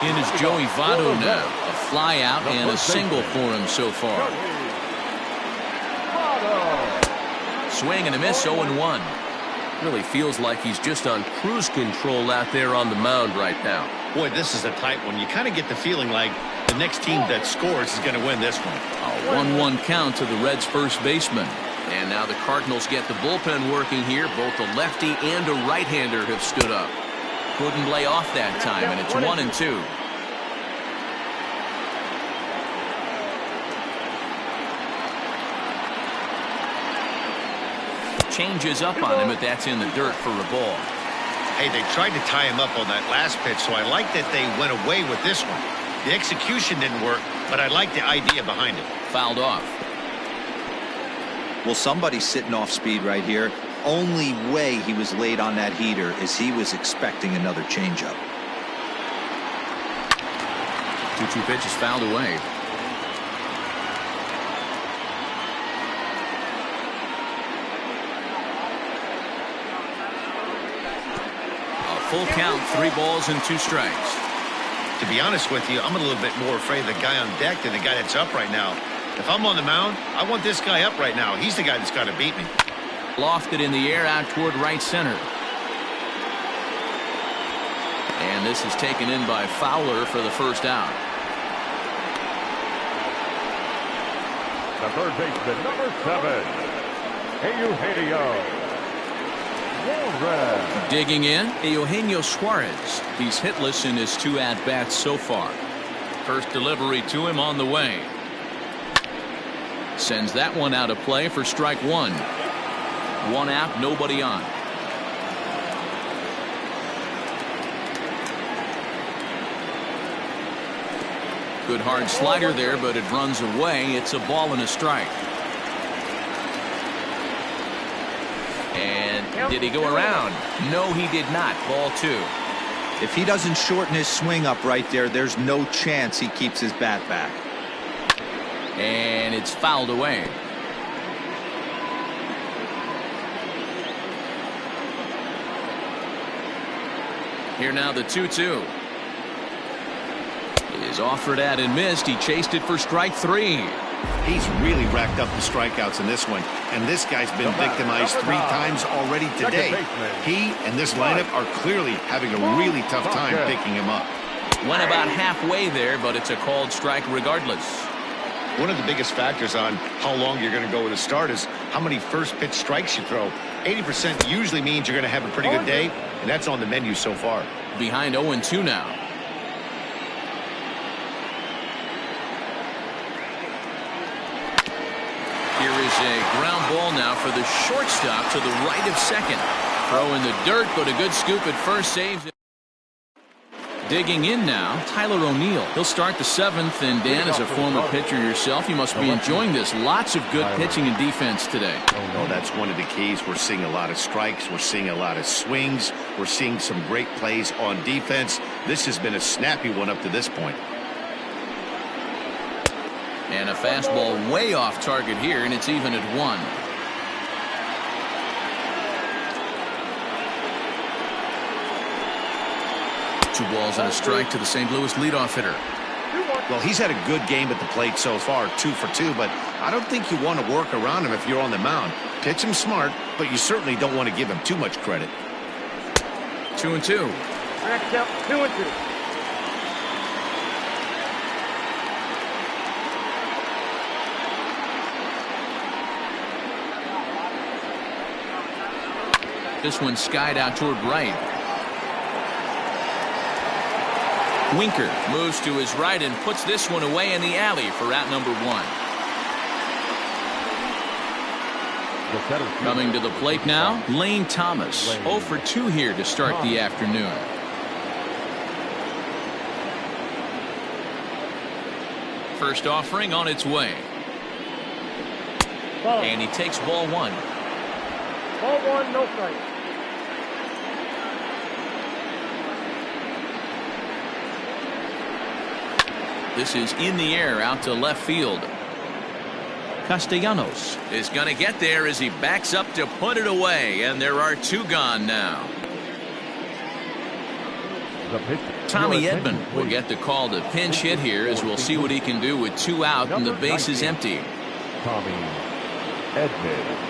In is Joey Votto now. A fly out and a single for him so far. Swing and a miss, 0-1. Really feels like he's just on cruise control out there on the mound right now. Boy, this is a tight one. You kind of get the feeling like the next team that scores is going to win this one. A 1-1 count to the Reds' first baseman. And now the Cardinals get the bullpen working here. Both a lefty and a right-hander have stood up. Couldn't lay off that time, and it's 1-2. Changes up on him, but that's in the dirt for a ball. Hey, they tried to tie him up on that last pitch, so I like that they went away with this one. The execution didn't work, but I like the idea behind it. Fouled off. Well, somebody's sitting off speed right here. Only way he was late on that heater is he was expecting another changeup. 2-2 pitch is fouled away. A full count, 3 balls and 2 strikes. To be honest with you, I'm a little bit more afraid of the guy on deck than the guy that's up right now. If I'm on the mound, I want this guy up right now. He's the guy that's got to beat me. Lofted in the air out toward right center. And this is taken in by Fowler for the first out. The third baseman, number 7, Eugenio Suarez. Digging in, Eugenio Suarez. He's hitless in his 2 at-bats so far. First delivery to him on the way. Sends that one out of play for strike 1. 1 out, nobody on. Good hard slider there, but it runs away. It's a ball and a strike. And did he go around? No, he did not. Ball 2. If he doesn't shorten his swing up right there, there's no chance he keeps his bat back. And it's fouled away. Here now the 2-2. Is offered at and missed. He chased it for strike 3. He's really racked up the strikeouts in this one, and this guy's been victimized 3 times already today. He and this lineup are clearly having a really tough time picking him up. Went about halfway there, but it's a called strike regardless. One of the biggest factors on how long you're going to go with a start is how many first pitch strikes you throw. 80% usually means you're going to have a pretty good day, and that's on the menu so far. Behind 0-2 now. Here is a ground ball now for the shortstop to the right of second. Throw in the dirt, but a good scoop at first saves it. Digging in now, Tyler O'Neill. He'll start the 7th, and Dan, as a former pitcher yourself, you must be enjoying this. Lots of good pitching and defense today. Oh, that's one of the keys. We're seeing a lot of strikes. We're seeing a lot of swings. We're seeing some great plays on defense. This has been a snappy one up to this point. And a fastball way off target here, and it's even at 1. Two balls and a strike to the St. Louis leadoff hitter. Well, he's had a good game at the plate so far, 2 for 2, but I don't think you want to work around him if you're on the mound. Pitch him smart, but you certainly don't want to give him too much credit. 2-2. Next up, 2-2. This one skied out toward right. Winker moves to his right and puts this one away in the alley for out number 1. Coming to the plate now, Lane Thomas. 0 for 2 here to start the afternoon. First offering on its way. And he takes ball 1. Ball 1, no strike. This is in the air out to left field. Castellanos is going to get there as he backs up to put it away, and there are 2 gone now. Tommy Edman will get the call to pinch hit here, as we'll see what he can do with 2 out and the base is empty. Tommy Edman.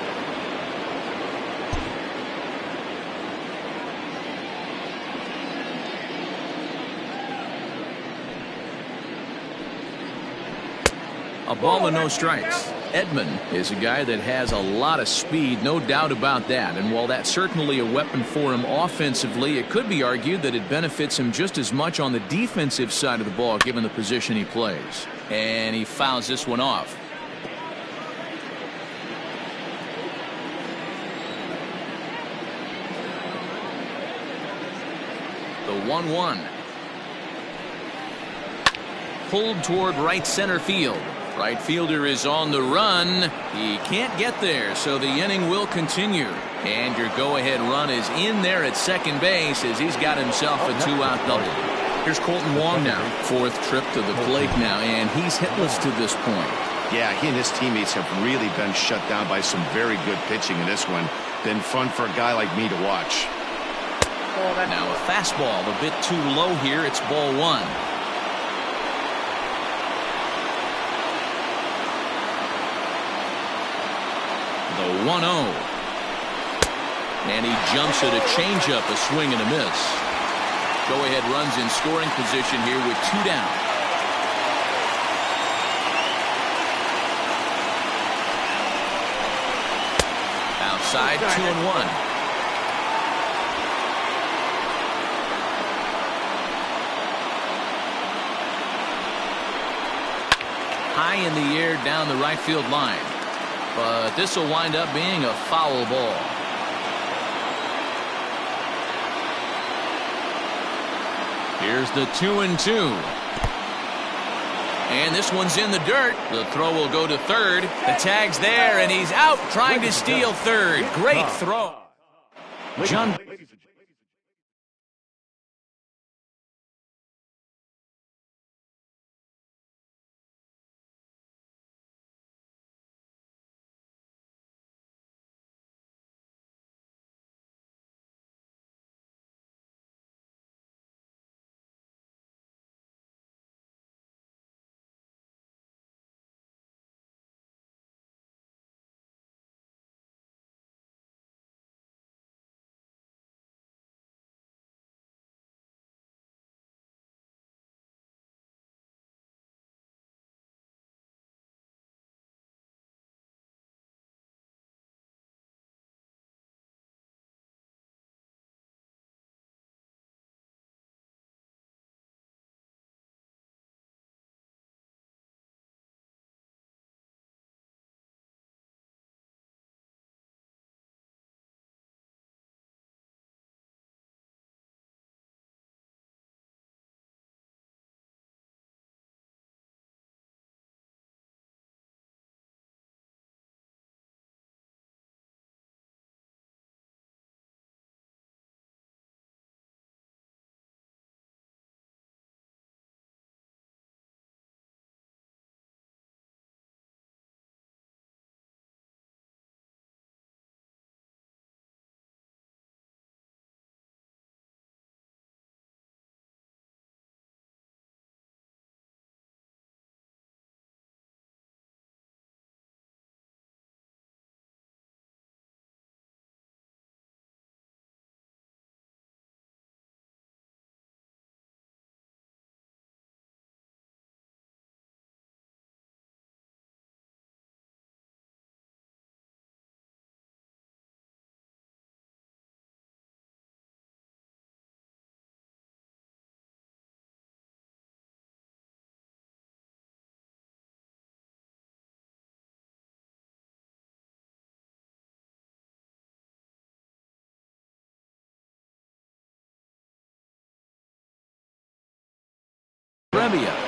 A ball and no strikes. Edman is a guy that has a lot of speed, no doubt about that. And while that's certainly a weapon for him offensively, it could be argued that it benefits him just as much on the defensive side of the ball, given the position he plays. And he fouls this one off. The 1-1. Pulled toward right center field. Right fielder is on the run. He can't get there, so the inning will continue. And your go-ahead run is in there at second base as he's got himself a 2-out double. Here's Colton Wong now. 4th trip to the plate now, and he's hitless to this point. Yeah, he and his teammates have really been shut down by some very good pitching in this one. Been fun for a guy like me to watch. Now a fastball a bit too low here. It's ball 1. 1-0. And he jumps at a changeup, a swing and a miss. Go-ahead runs in scoring position here with 2 down. Outside, 2-1. High in the air down the right field line. But this will wind up being a foul ball. Here's the 2-2. And this one's in the dirt. The throw will go to third. The tag's there, and he's out trying to steal third. Great throw. John.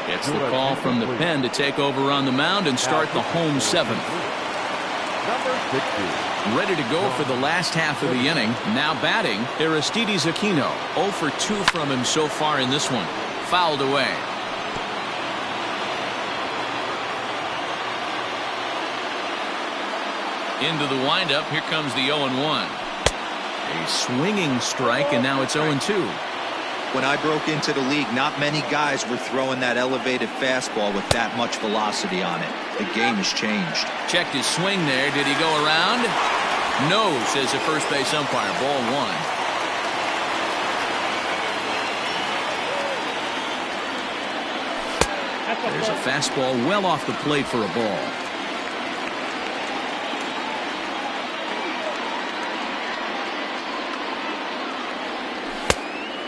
Gets the call from the pen to take over on the mound and start the home 7th. Ready to go for the last half of the inning. Now batting, Aristides Aquino. 0 for 2 from him so far in this one. Fouled away. Into the windup. Here comes the 0-1. A swinging strike, and now it's 0-2. When I broke into the league, not many guys were throwing that elevated fastball with that much velocity on it. The game has changed. Checked his swing there. Did he go around? No, says the first base umpire. Ball 1. There's a fastball well off the plate for a ball.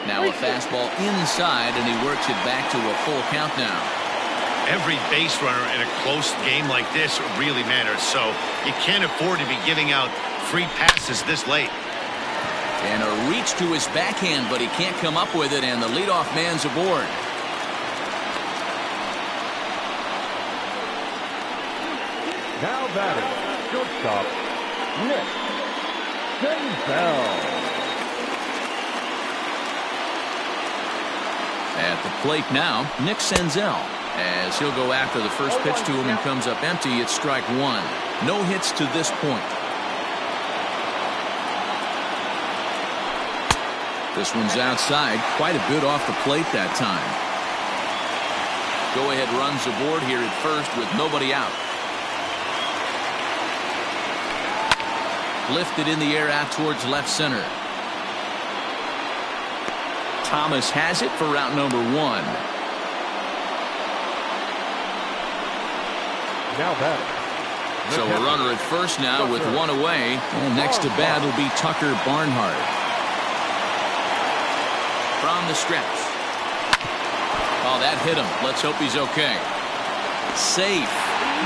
Now a fastball inside, and he works it back to a full count now. Every base runner in a close game like this really matters, so you can't afford to be giving out free passes this late. And a reach to his backhand, but he can't come up with it, and the leadoff man's aboard. Now batting, shortstop, Nick Senzel. At the plate now, Nick Senzel, as he'll go after the first pitch to him and comes up empty. It's strike 1. No hits to this point. This one's outside, quite a bit off the plate that time. Go-ahead runs aboard here at first with nobody out. Lifted in the air out towards left center. Thomas has it for route number 1. Now batting. So a runner at first now with 1 away. And next to bat will be Tucker Barnhart. From the stretch. Oh, that hit him. Let's hope he's okay. Safe.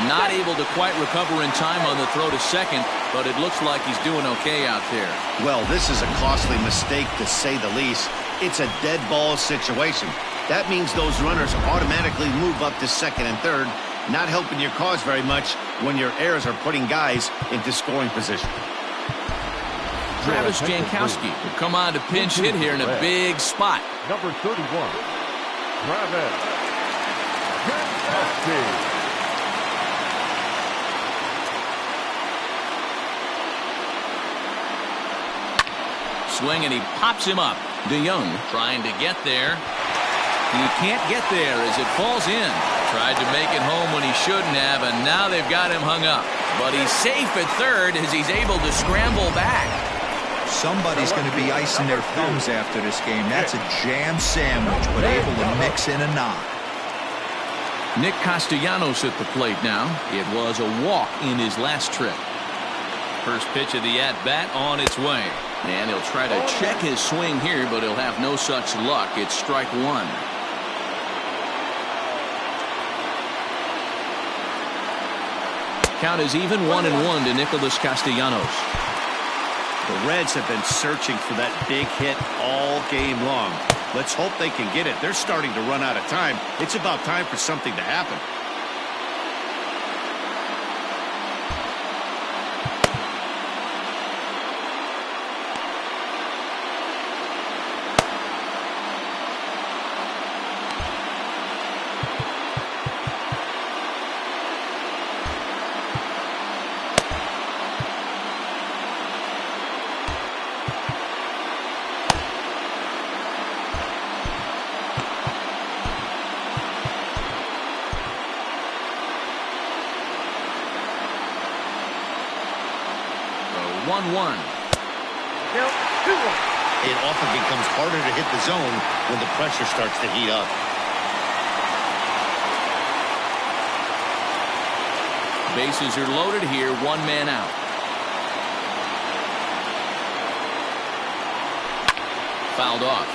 Not able to quite recover in time on the throw to second, but it looks like he's doing okay out there. Well, this is a costly mistake to say the least. It's a dead ball situation. That means those runners automatically move up to second and third, not helping your cause very much when your errors are putting guys into scoring position. Travis Jankowski will come on to pinch hit here in a big spot. Number 31, Travis Jankowski. Swing, and he pops him up. DeYoung trying to get there. He can't get there as it falls in. Tried to make it home when he shouldn't have, and now they've got him hung up. But he's safe at third as he's able to scramble back. Somebody's going to be icing their thumbs after this game. That's a jam sandwich, but able to mix in a knock. Nick Castellanos at the plate now. It was a walk in his last trip. First pitch of the at-bat on its way. And he'll try to check his swing here, but he'll have no such luck. It's strike 1. Count is even 1-1 to Nicholas Castellanos. The Reds have been searching for that big hit all game long. Let's hope they can get it. They're starting to run out of time. It's about time for something to happen. So 1-1. It often becomes harder to hit the zone when the pressure starts to heat up. Bases are loaded here, 1 man out. Fouled off.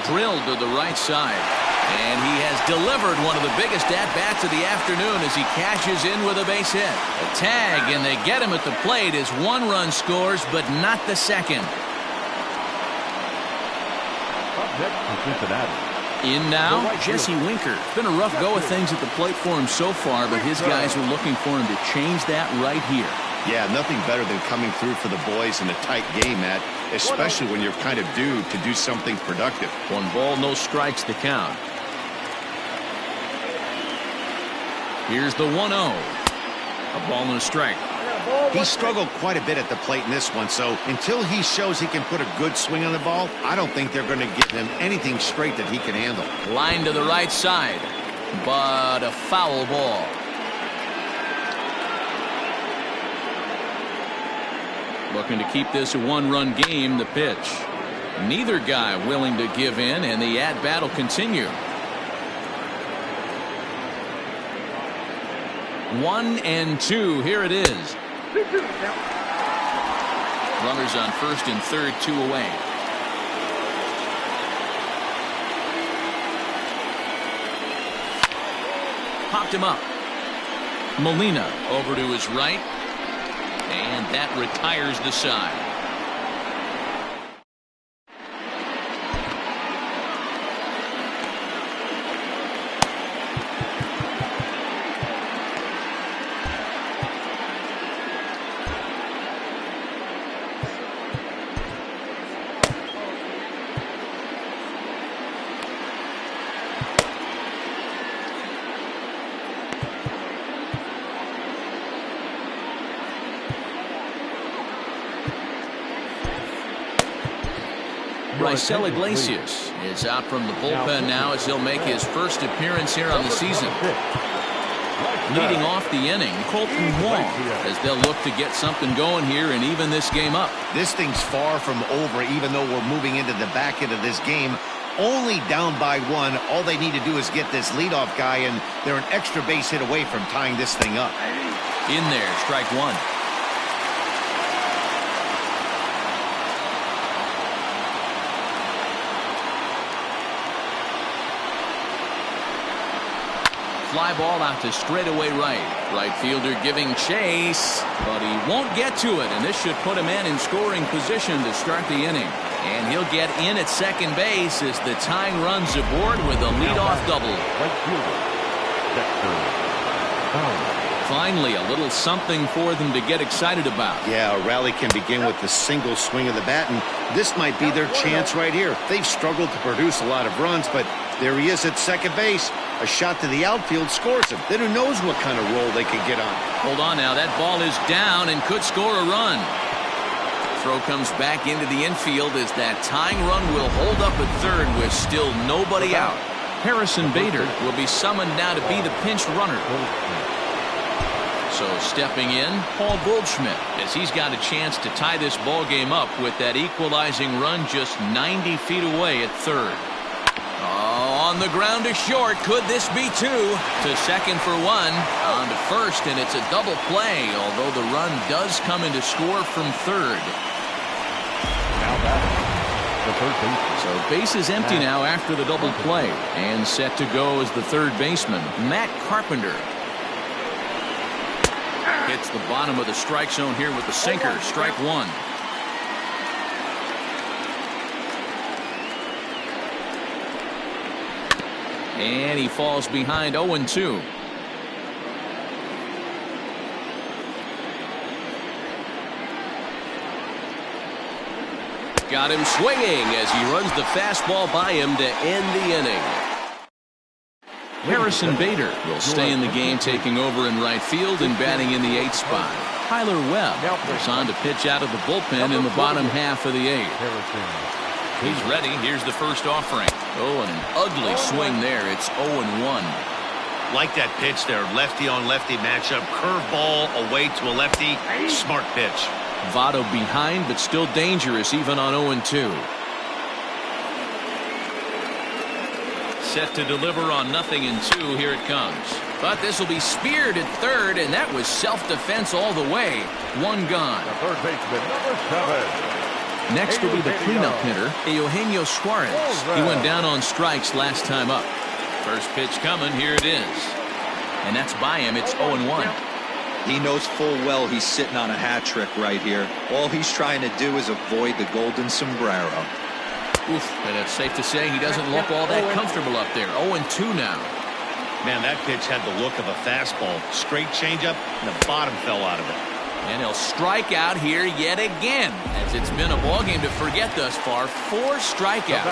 Drilled to the right side. And he has delivered one of the biggest at-bats of the afternoon as he cashes in with a base hit. A tag, and they get him at the plate as 1 run scores, but not the second. Up next for Cincinnati. In now, Jesse Winker. It's been a rough go of things at the plate for him so far, but his guys are looking for him to change that right here. Yeah, nothing better than coming through for the boys in a tight game, Matt, especially when you're kind of due to do something productive. 1 ball, no strikes to count. Here's the 1-0. A ball and a strike. He struggled quite a bit at the plate in this one, so until he shows he can put a good swing on the ball, I don't think they're going to give him anything straight that he can handle. Line to the right side, but a foul ball. Looking to keep this a 1-run game, the pitch. Neither guy willing to give in, and the at-bat will continue. 1-2. Here it is. Runners on first and third, 2 away. Popped him up. Molina over to his right. And that retires the side. Marcel Iglesias is out from the bullpen now as he'll make his first appearance here on the season. Leading off the inning, Colton Wong, as they'll look to get something going here and even this game up. This thing's far from over, even though we're moving into the back end of this game. Only down by one. All they need to do is get this leadoff guy, and they're an extra base hit away from tying this thing up. In there, strike one. Fly ball out to straightaway right. Right fielder giving chase, but he won't get to it, and this should put him in scoring position to start the inning. And he'll get in at second base as the tying runs aboard with a leadoff double. Finally, a little something for them to get excited about. Yeah, a rally can begin with the single swing of the bat, and this might be their chance right here. They've struggled to produce a lot of runs, but there he is at second base. A shot to the outfield scores him. Then who knows what kind of roll they could get on. Hold on now. That ball is down and could score a run. Throw comes back into the infield as that tying run will hold up at third with still nobody out. Harrison Bader will be summoned now to be the pinch runner. So stepping in, Paul Goldschmidt, as he's got a chance to tie this ball game up with that equalizing run just 90 feet away at third. Oh, on the ground to short. Could this be two? To second for one. On to first, and it's a double play, although the run does come into score from third. So base is empty now after the double play, and set to go as the third baseman, Matt Carpenter. Hits the bottom of the strike zone here with the sinker. Strike one. And he falls behind 0-2. Got him swinging as he runs the fastball by him to end the inning. Harrison Bader will stay in the game, taking over in right field and batting in the 8th spot. Tyler Webb is on to pitch out of the bullpen in the bottom half of the 8th. He's ready. Here's the first offering. Oh, and an ugly swing there. It's 0-1. Like that pitch there. Lefty on lefty matchup. Curveball away to a lefty. Smart pitch. Votto behind, but still dangerous even on 0-2. Set to deliver on 0-2. Here it comes. But this will be speared at third, and that was self-defense all the way. One gone. The third baseman, number 7. Next will be the cleanup hitter, Eugenio Suarez. He went down on strikes last time up. First pitch coming. Here it is. And that's by him. It's 0-1. He knows full well he's sitting on a hat trick right here. All he's trying to do is avoid the golden sombrero. Oof, and it's safe to say he doesn't look all that comfortable up there. 0-2 now. Man, that pitch had the look of a fastball. Straight changeup, and the bottom fell out of it. And he'll strike out here yet again, as it's been a ballgame to forget thus far. 4 strikeouts.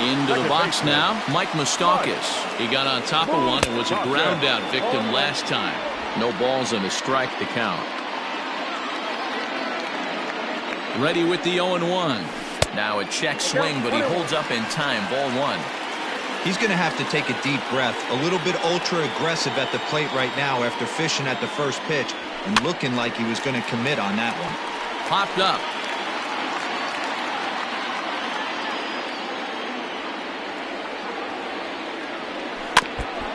Into the box now, Mike Moustakas. He got on top of one and was a ground out victim last time. No balls and a strike to count. Ready with the 0-1. Now a check swing, but he holds up in time. Ball 1. He's going to have to take a deep breath. A little bit ultra aggressive at the plate right now after fishing at the first pitch and looking like he was going to commit on that one. Popped up.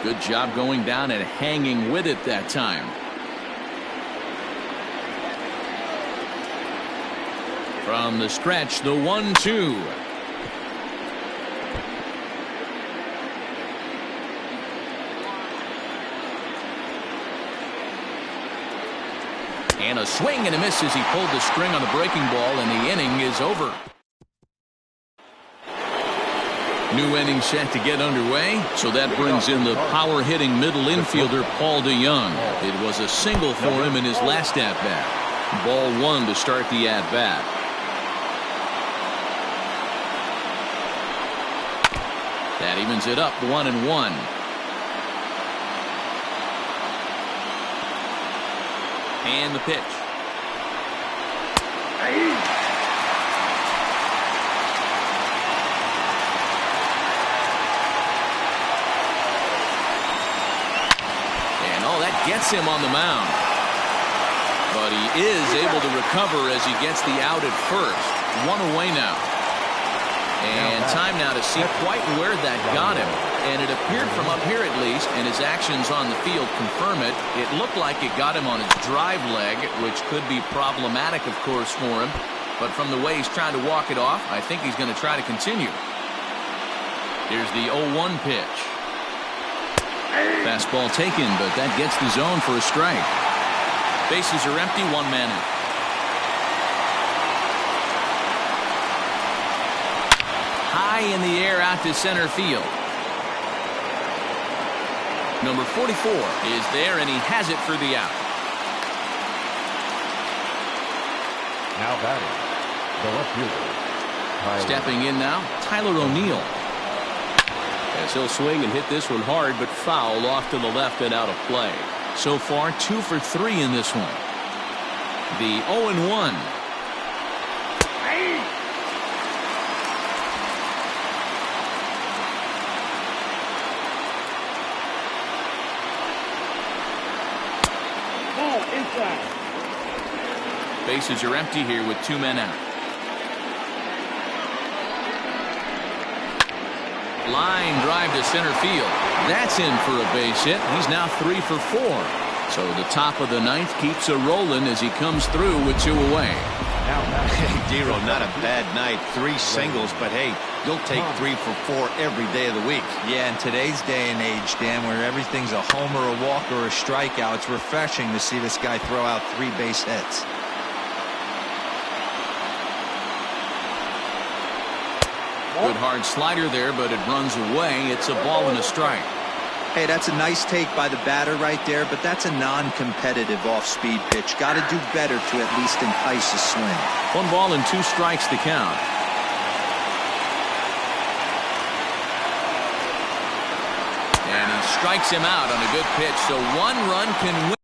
Good job going down and hanging with it that time. From the stretch, the 1-2. And a swing and a miss as he pulled the string on the breaking ball, and the inning is over. New inning set to get underway, so that brings in the power-hitting middle infielder Paul DeYoung. It was a single for him in his last at-bat. Ball 1 to start the at-bat. That evens it up 1-1. And the pitch. gets him on the mound. But he is able to recover as he gets the out at first. One away now. And time now to see quite where that got him. And it appeared from up here at least, and his actions on the field confirm it. It looked like it got him on his drive leg, which could be problematic, of course, for him. But from the way he's trying to walk it off, I think he's going to try to continue. Here's the 0-1 pitch. Fastball taken, but that gets the zone for a strike. Bases are empty, one man out. High in the air out to center field. Number 44 is there, and he has it for the out. Now batting, the left fielder. Stepping in now, Tyler O'Neill. As he'll swing and hit this one hard, but foul off to the left and out of play. So far, 2 for 3 in this one. The 0-1. Ball inside. Bases are empty here with 2 men out. Line drive to center field. That's in for a base hit. He's now 3 for 4. So the top of the 9th keeps a rolling as he comes through with 2 away. Hey, Dero, not a bad night. 3 singles, but hey, you'll take 3 for 4 every day of the week. Yeah, in today's day and age, Dan, where everything's a homer, a walk, or a strikeout, it's refreshing to see this guy throw out 3 base hits. Good hard slider there, but it runs away. It's a ball and a strike. Hey, that's a nice take by the batter right there, but that's a non-competitive off-speed pitch. Got to do better to at least entice a swing. 1 ball and 2 strikes to count. And he strikes him out on a good pitch, so 1 run can win.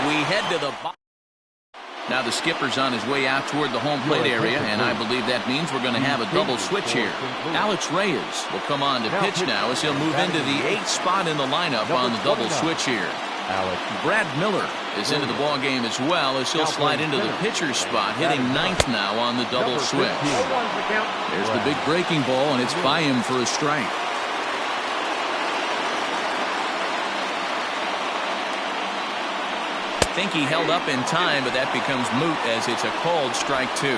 We head to the bottom. Now the skipper's on his way out toward the home plate area, and I believe that means we're going to have a double switch here. Alex Reyes will come on to pitch now as he'll move into the 8th spot in the lineup on the double switch here. Brad Miller is into the ball game as well as he'll slide into the pitcher's spot, hitting 9th now on the double switch. There's the big breaking ball, and it's by him for a strike. I think he held up in time, but that becomes moot as it's a called strike 2.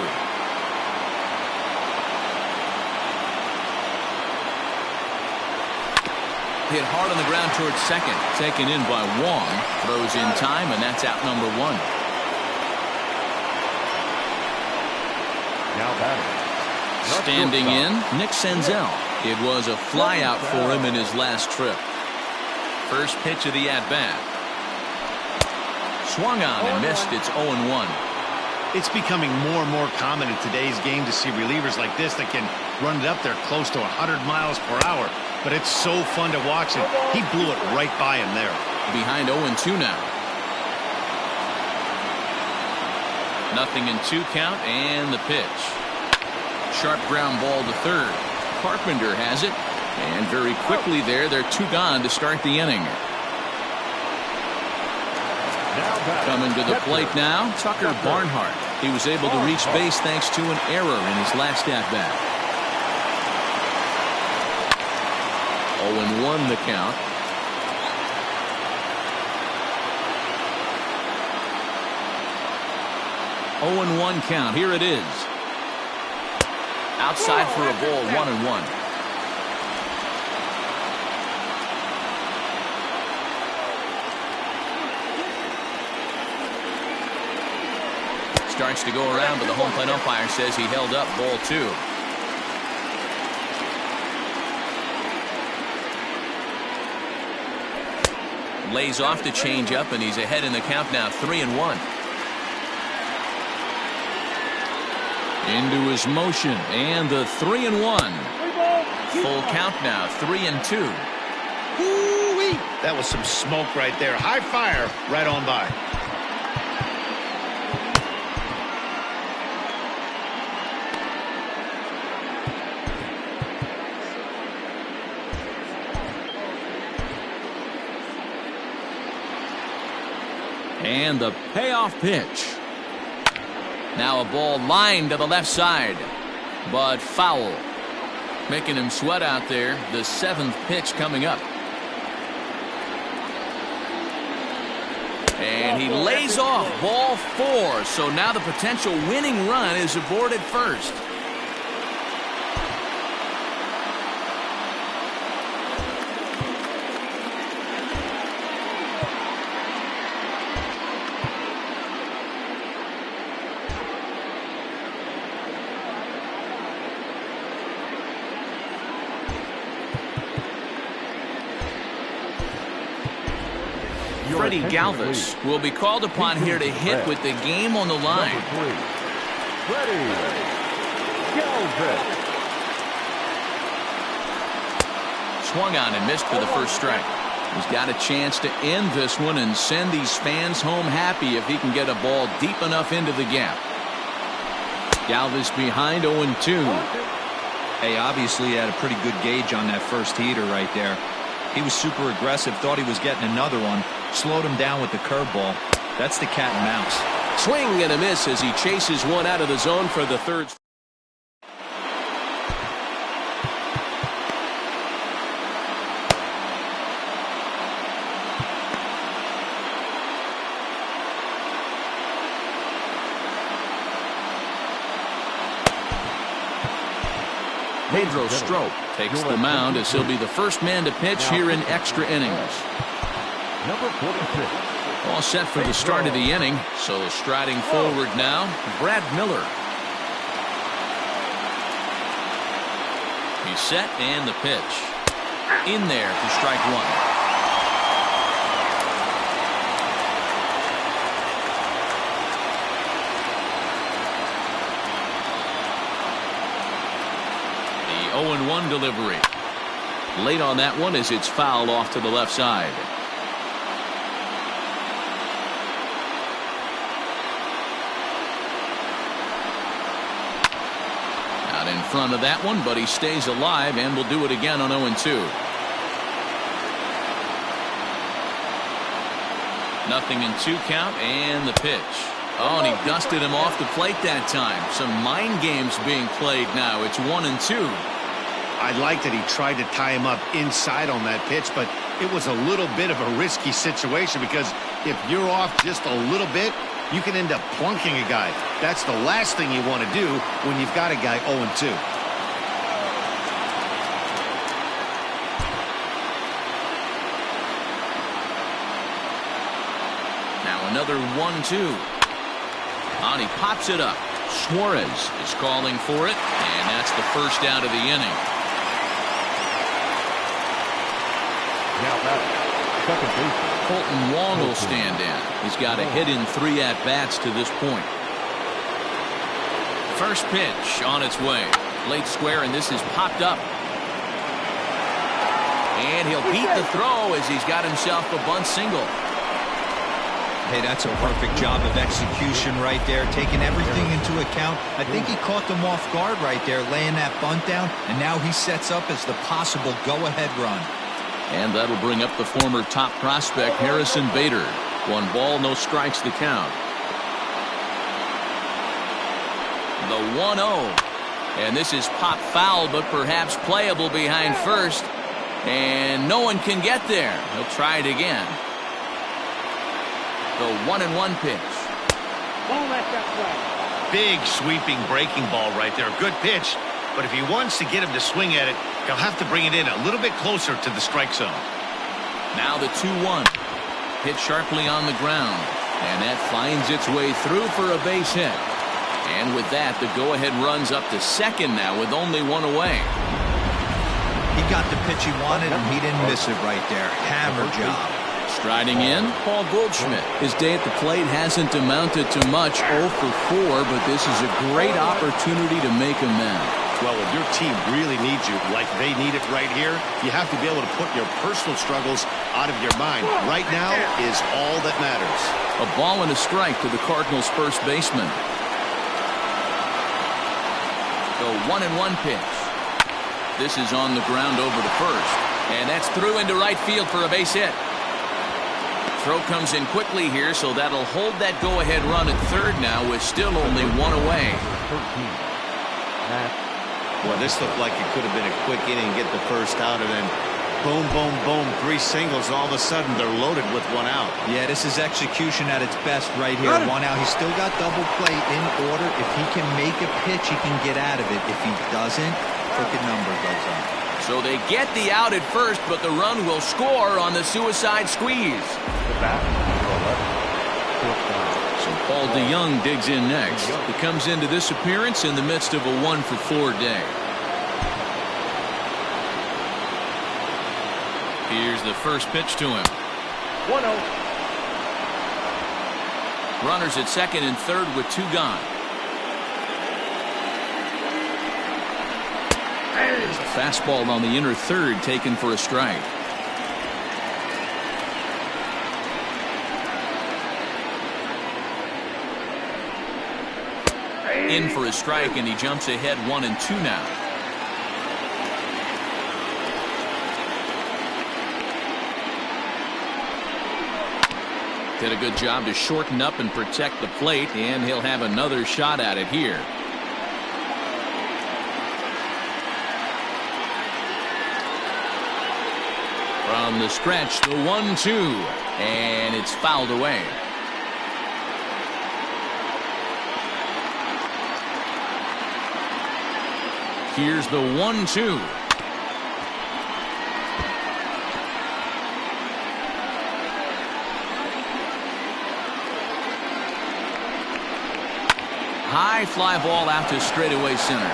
Hit hard on the ground towards second. Taken in by Wong. Throws in time, and that's out number 1. Now batting. Standing in, Nick Senzel. It was a flyout for him in his last trip. First pitch of the at-bat. Swung on and missed. It's 0-1. It's becoming more and more common in today's game to see relievers like this that can run it up there close to 100 miles per hour. But it's so fun to watch it. He blew it right by him there. Behind 0-2 now. 0-2 count and the pitch. Sharp ground ball to third. Carpenter has it. And very quickly there, they're 2 gone to start the inning. Coming to the plate now, Tucker Barnhart. He was able to reach base thanks to an error in his last at-bat. 0-1 the count. Oh, 0-1 count. Here it is. Outside for a ball, 1-1. Starts to go around, but the home plate umpire says he held up, ball 2. Lays off the changeup, and he's ahead in the count now, 3-1. Into his motion, and the 3-1. Full count now, 3-2. Woo-wee! That was some smoke right there. High fire, right on by. And the payoff pitch. Now a ball lined to the left side, but foul. Making him sweat out there. The 7th pitch coming up. And he lays off, ball 4. So now the potential winning run is aborted first. Freddie Galvis will be called upon here to hit with the game on the line. Freddie Galvis. Swung on and missed for the first strike. He's got a chance to end this one and send these fans home happy if he can get a ball deep enough into the gap. Galvis behind 0-2. Hey, obviously he had a pretty good gauge on that first heater right there. He was super aggressive, thought he was getting another one, slowed him down with the curveball. That's the cat and mouse. Swing and a miss as he chases one out of the zone for the 3rd. Pedro Strop takes the mound as he'll be the first man to pitch here in extra innings. Number 46. All set for the start of the inning. So striding forward now, Brad Miller. He's set and the pitch. In there for strike 1. The 0-1 delivery. Late on that one as it's fouled off to the left side. front of that one, but he stays alive and will do it again on 0-2. Nothing in 2 count, and the pitch. Oh, and he dusted him off the plate that time. Some mind games being played now. It's 1-2. I like that he tried to tie him up inside on that pitch, but it was a little bit of a risky situation because if you're off just a little bit, you can end up plunking a guy. That's the last thing you want to do when you've got a guy 0-2. Now another 1-2. And he pops it up. Suarez is calling for it, and that's the first out of the inning. Now back, second baseman. Colton Wong will stand in. He's got a hit in 3 at-bats to this point. First pitch on its way. Late square, and this is popped up. And he'll beat the throw as he's got himself a bunt single. Hey, that's a perfect job of execution right there, taking everything into account. I think he caught them off guard right there, laying that bunt down, and now he sets up as the possible go-ahead run. And that'll bring up the former top prospect, Harrison Bader. 1 ball, no strikes the count. The 1-0. And this is pop foul, but perhaps playable behind first. And no one can get there. He'll try it again. The 1-1 pitch. Don't let that play. Big sweeping breaking ball right there. Good pitch. But if he wants to get him to swing at it, he'll have to bring it in a little bit closer to the strike zone. Now the 2-1. Hit sharply on the ground. And that finds its way through for a base hit. And with that, the go-ahead runs up to second now with only 1 away. He got the pitch he wanted, and he didn't miss it right there. Hammer job. Striding in, Paul Goldschmidt. His day at the plate hasn't amounted to much, 0 for 4, but this is a great opportunity to make amends. Well, if your team really needs you like they need it right here, you have to be able to put your personal struggles out of your mind. Right now is all that matters. A ball and a strike to the Cardinals' first baseman. The 1-1 pitch. This is on the ground over to first. And that's through into right field for a base hit. Throw comes in quickly here, so that'll hold that go-ahead run at third now with still only 1 away. Well, this looked like it could have been a quick inning, get the first out, and then boom, boom, boom, 3 singles, and all of a sudden they're loaded with 1 out. Yeah, this is execution at its best right here. 1 out. He's still got double play in order. If he can make a pitch, he can get out of it. If he doesn't, crooked number goes on. So they get the out at first, but the run will score on the suicide squeeze. So Paul DeYoung digs in next. He comes into this appearance in the midst of a 1 for 4 day. Here's the first pitch to him. 1-0. Runners at second and third with 2 gone. There's a fastball on the inner third taken for a strike. In for a strike, and he jumps ahead 1-2 now. Did a good job to shorten up and protect the plate, and he'll have another shot at it here. From the stretch, the 1-2, and it's fouled away. Here's the 1-2. High fly ball out to straightaway center.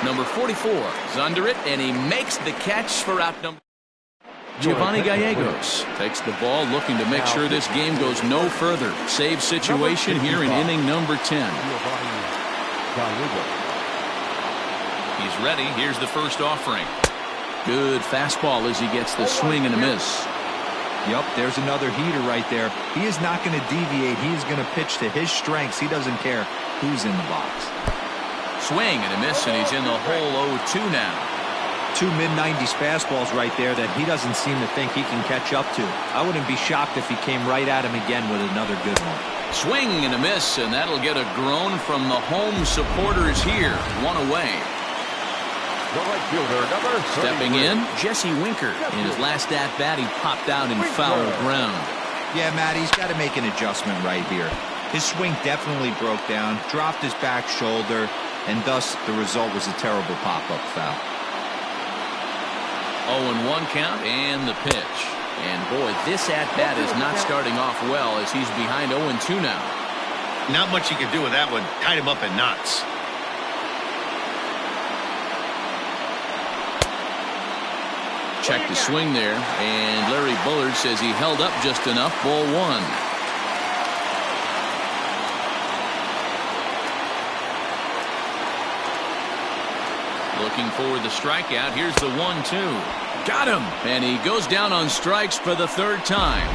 Number 44 is under it, and he makes the catch for out number. Giovanni Gallegos takes the ball, looking to make sure this game goes no further. Save situation here in inning number 10. He's ready. Here's the first offering. Good fastball as he gets the swing and a miss. Yep, there's another heater right there. He is not going to deviate. He is going to pitch to his strengths. He doesn't care who's in the box. swing and a miss, and he's in the hole 0-2 now. 2 mid-90s fastballs right there that he doesn't seem to think he can catch up to. I wouldn't be shocked if he came right at him again with another good one. Swing and a miss, and that'll get a groan from the home supporters here. 1 away. The right fielder, number 33. Stepping in, Jesse Winker. In his last at-bat, he popped out in foul ground. Yeah, Matt, he's got to make an adjustment right here. His swing definitely broke down, dropped his back shoulder, and thus the result was a terrible pop-up foul. 0-1 count and the pitch. And boy, this at-bat is not starting off well as he's behind 0-2 now. Not much you can do with that one. Tied him up in knots. Check the swing there, and Larry Bullard says he held up just enough. Ball 1. Looking for the strikeout. Here's the 1-2. Got him! And he goes down on strikes for the 3rd time.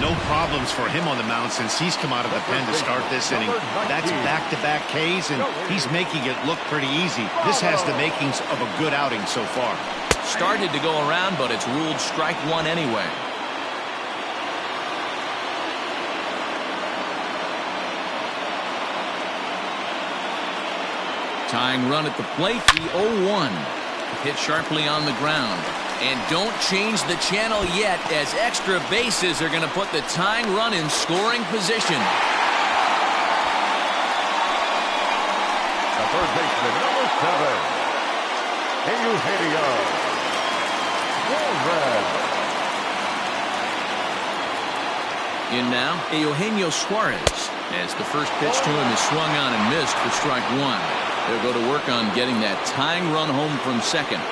No problems for him on the mound since he's come out of the pen to start this inning. That's back-to-back Ks, and he's making it look pretty easy. This has the makings of a good outing so far. Started to go around, but it's ruled strike 1 anyway. Tying run at the plate, the 0-1. Hit sharply on the ground. And don't change the channel yet, as extra bases are going to put the tying run in scoring position. The third baseman, number 7. Eugenio. In now, Eugenio Suarez, as the first pitch to him is swung on and missed for strike 1. They'll go to work on getting that tying run home from second.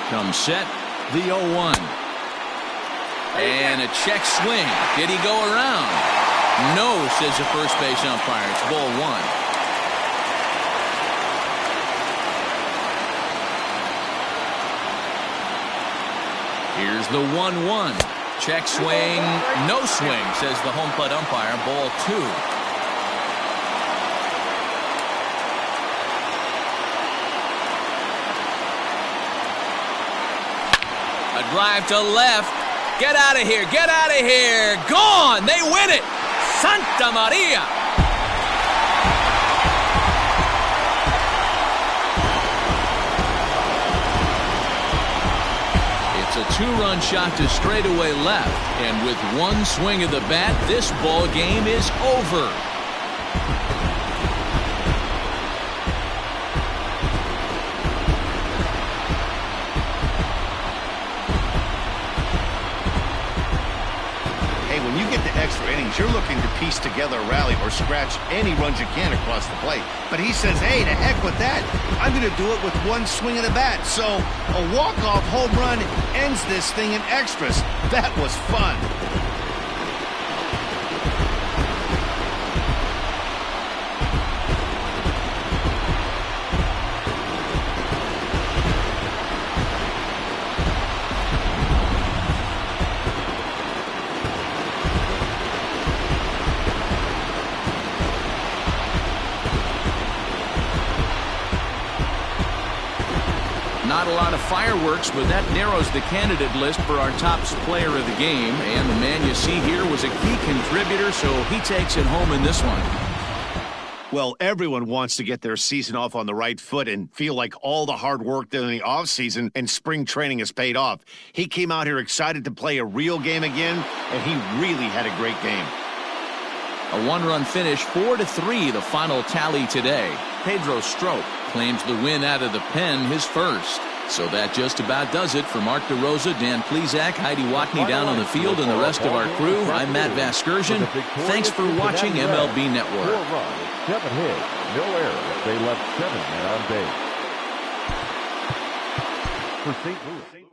Comes set, the 0-1. And a check swing. Did he go around? No, says the first base umpire. It's ball 1. Here's the 1-1. Check swing, no swing, says the home plate umpire. Ball 2. A drive to left. Get out of here, get out of here. Gone, they win it. Santa Maria. A 2-run shot to straightaway left, and with one swing of the bat, this ball game is over. Hey, when you get to extra innings, you're looking to piece together a rally or scratch any runs you can across the plate. But he says, hey, to heck with that. I'm going to do it with one swing of the bat. So a walk-off home run ends this thing in extras. That was fun. Not a lot of fireworks, but that narrows the candidate list for our top player of the game. And the man you see here was a key contributor, so he takes it home in this one. Well, everyone wants to get their season off on the right foot and feel like all the hard work during the offseason and spring training has paid off. He came out here excited to play a real game again, and he really had a great game. A 1-run finish, 4-3, the final tally today. Pedro Strop claims the win out of the pen, his first. So that just about does it for Mark DeRosa, Dan Plesac, Heidi Watney down on the field, and the rest of our crew. I'm Matt Vasgersian. Thanks for watching MLB Network. 4 runs, 7 hits, no errors. They left 7 men on base. For St. Louis.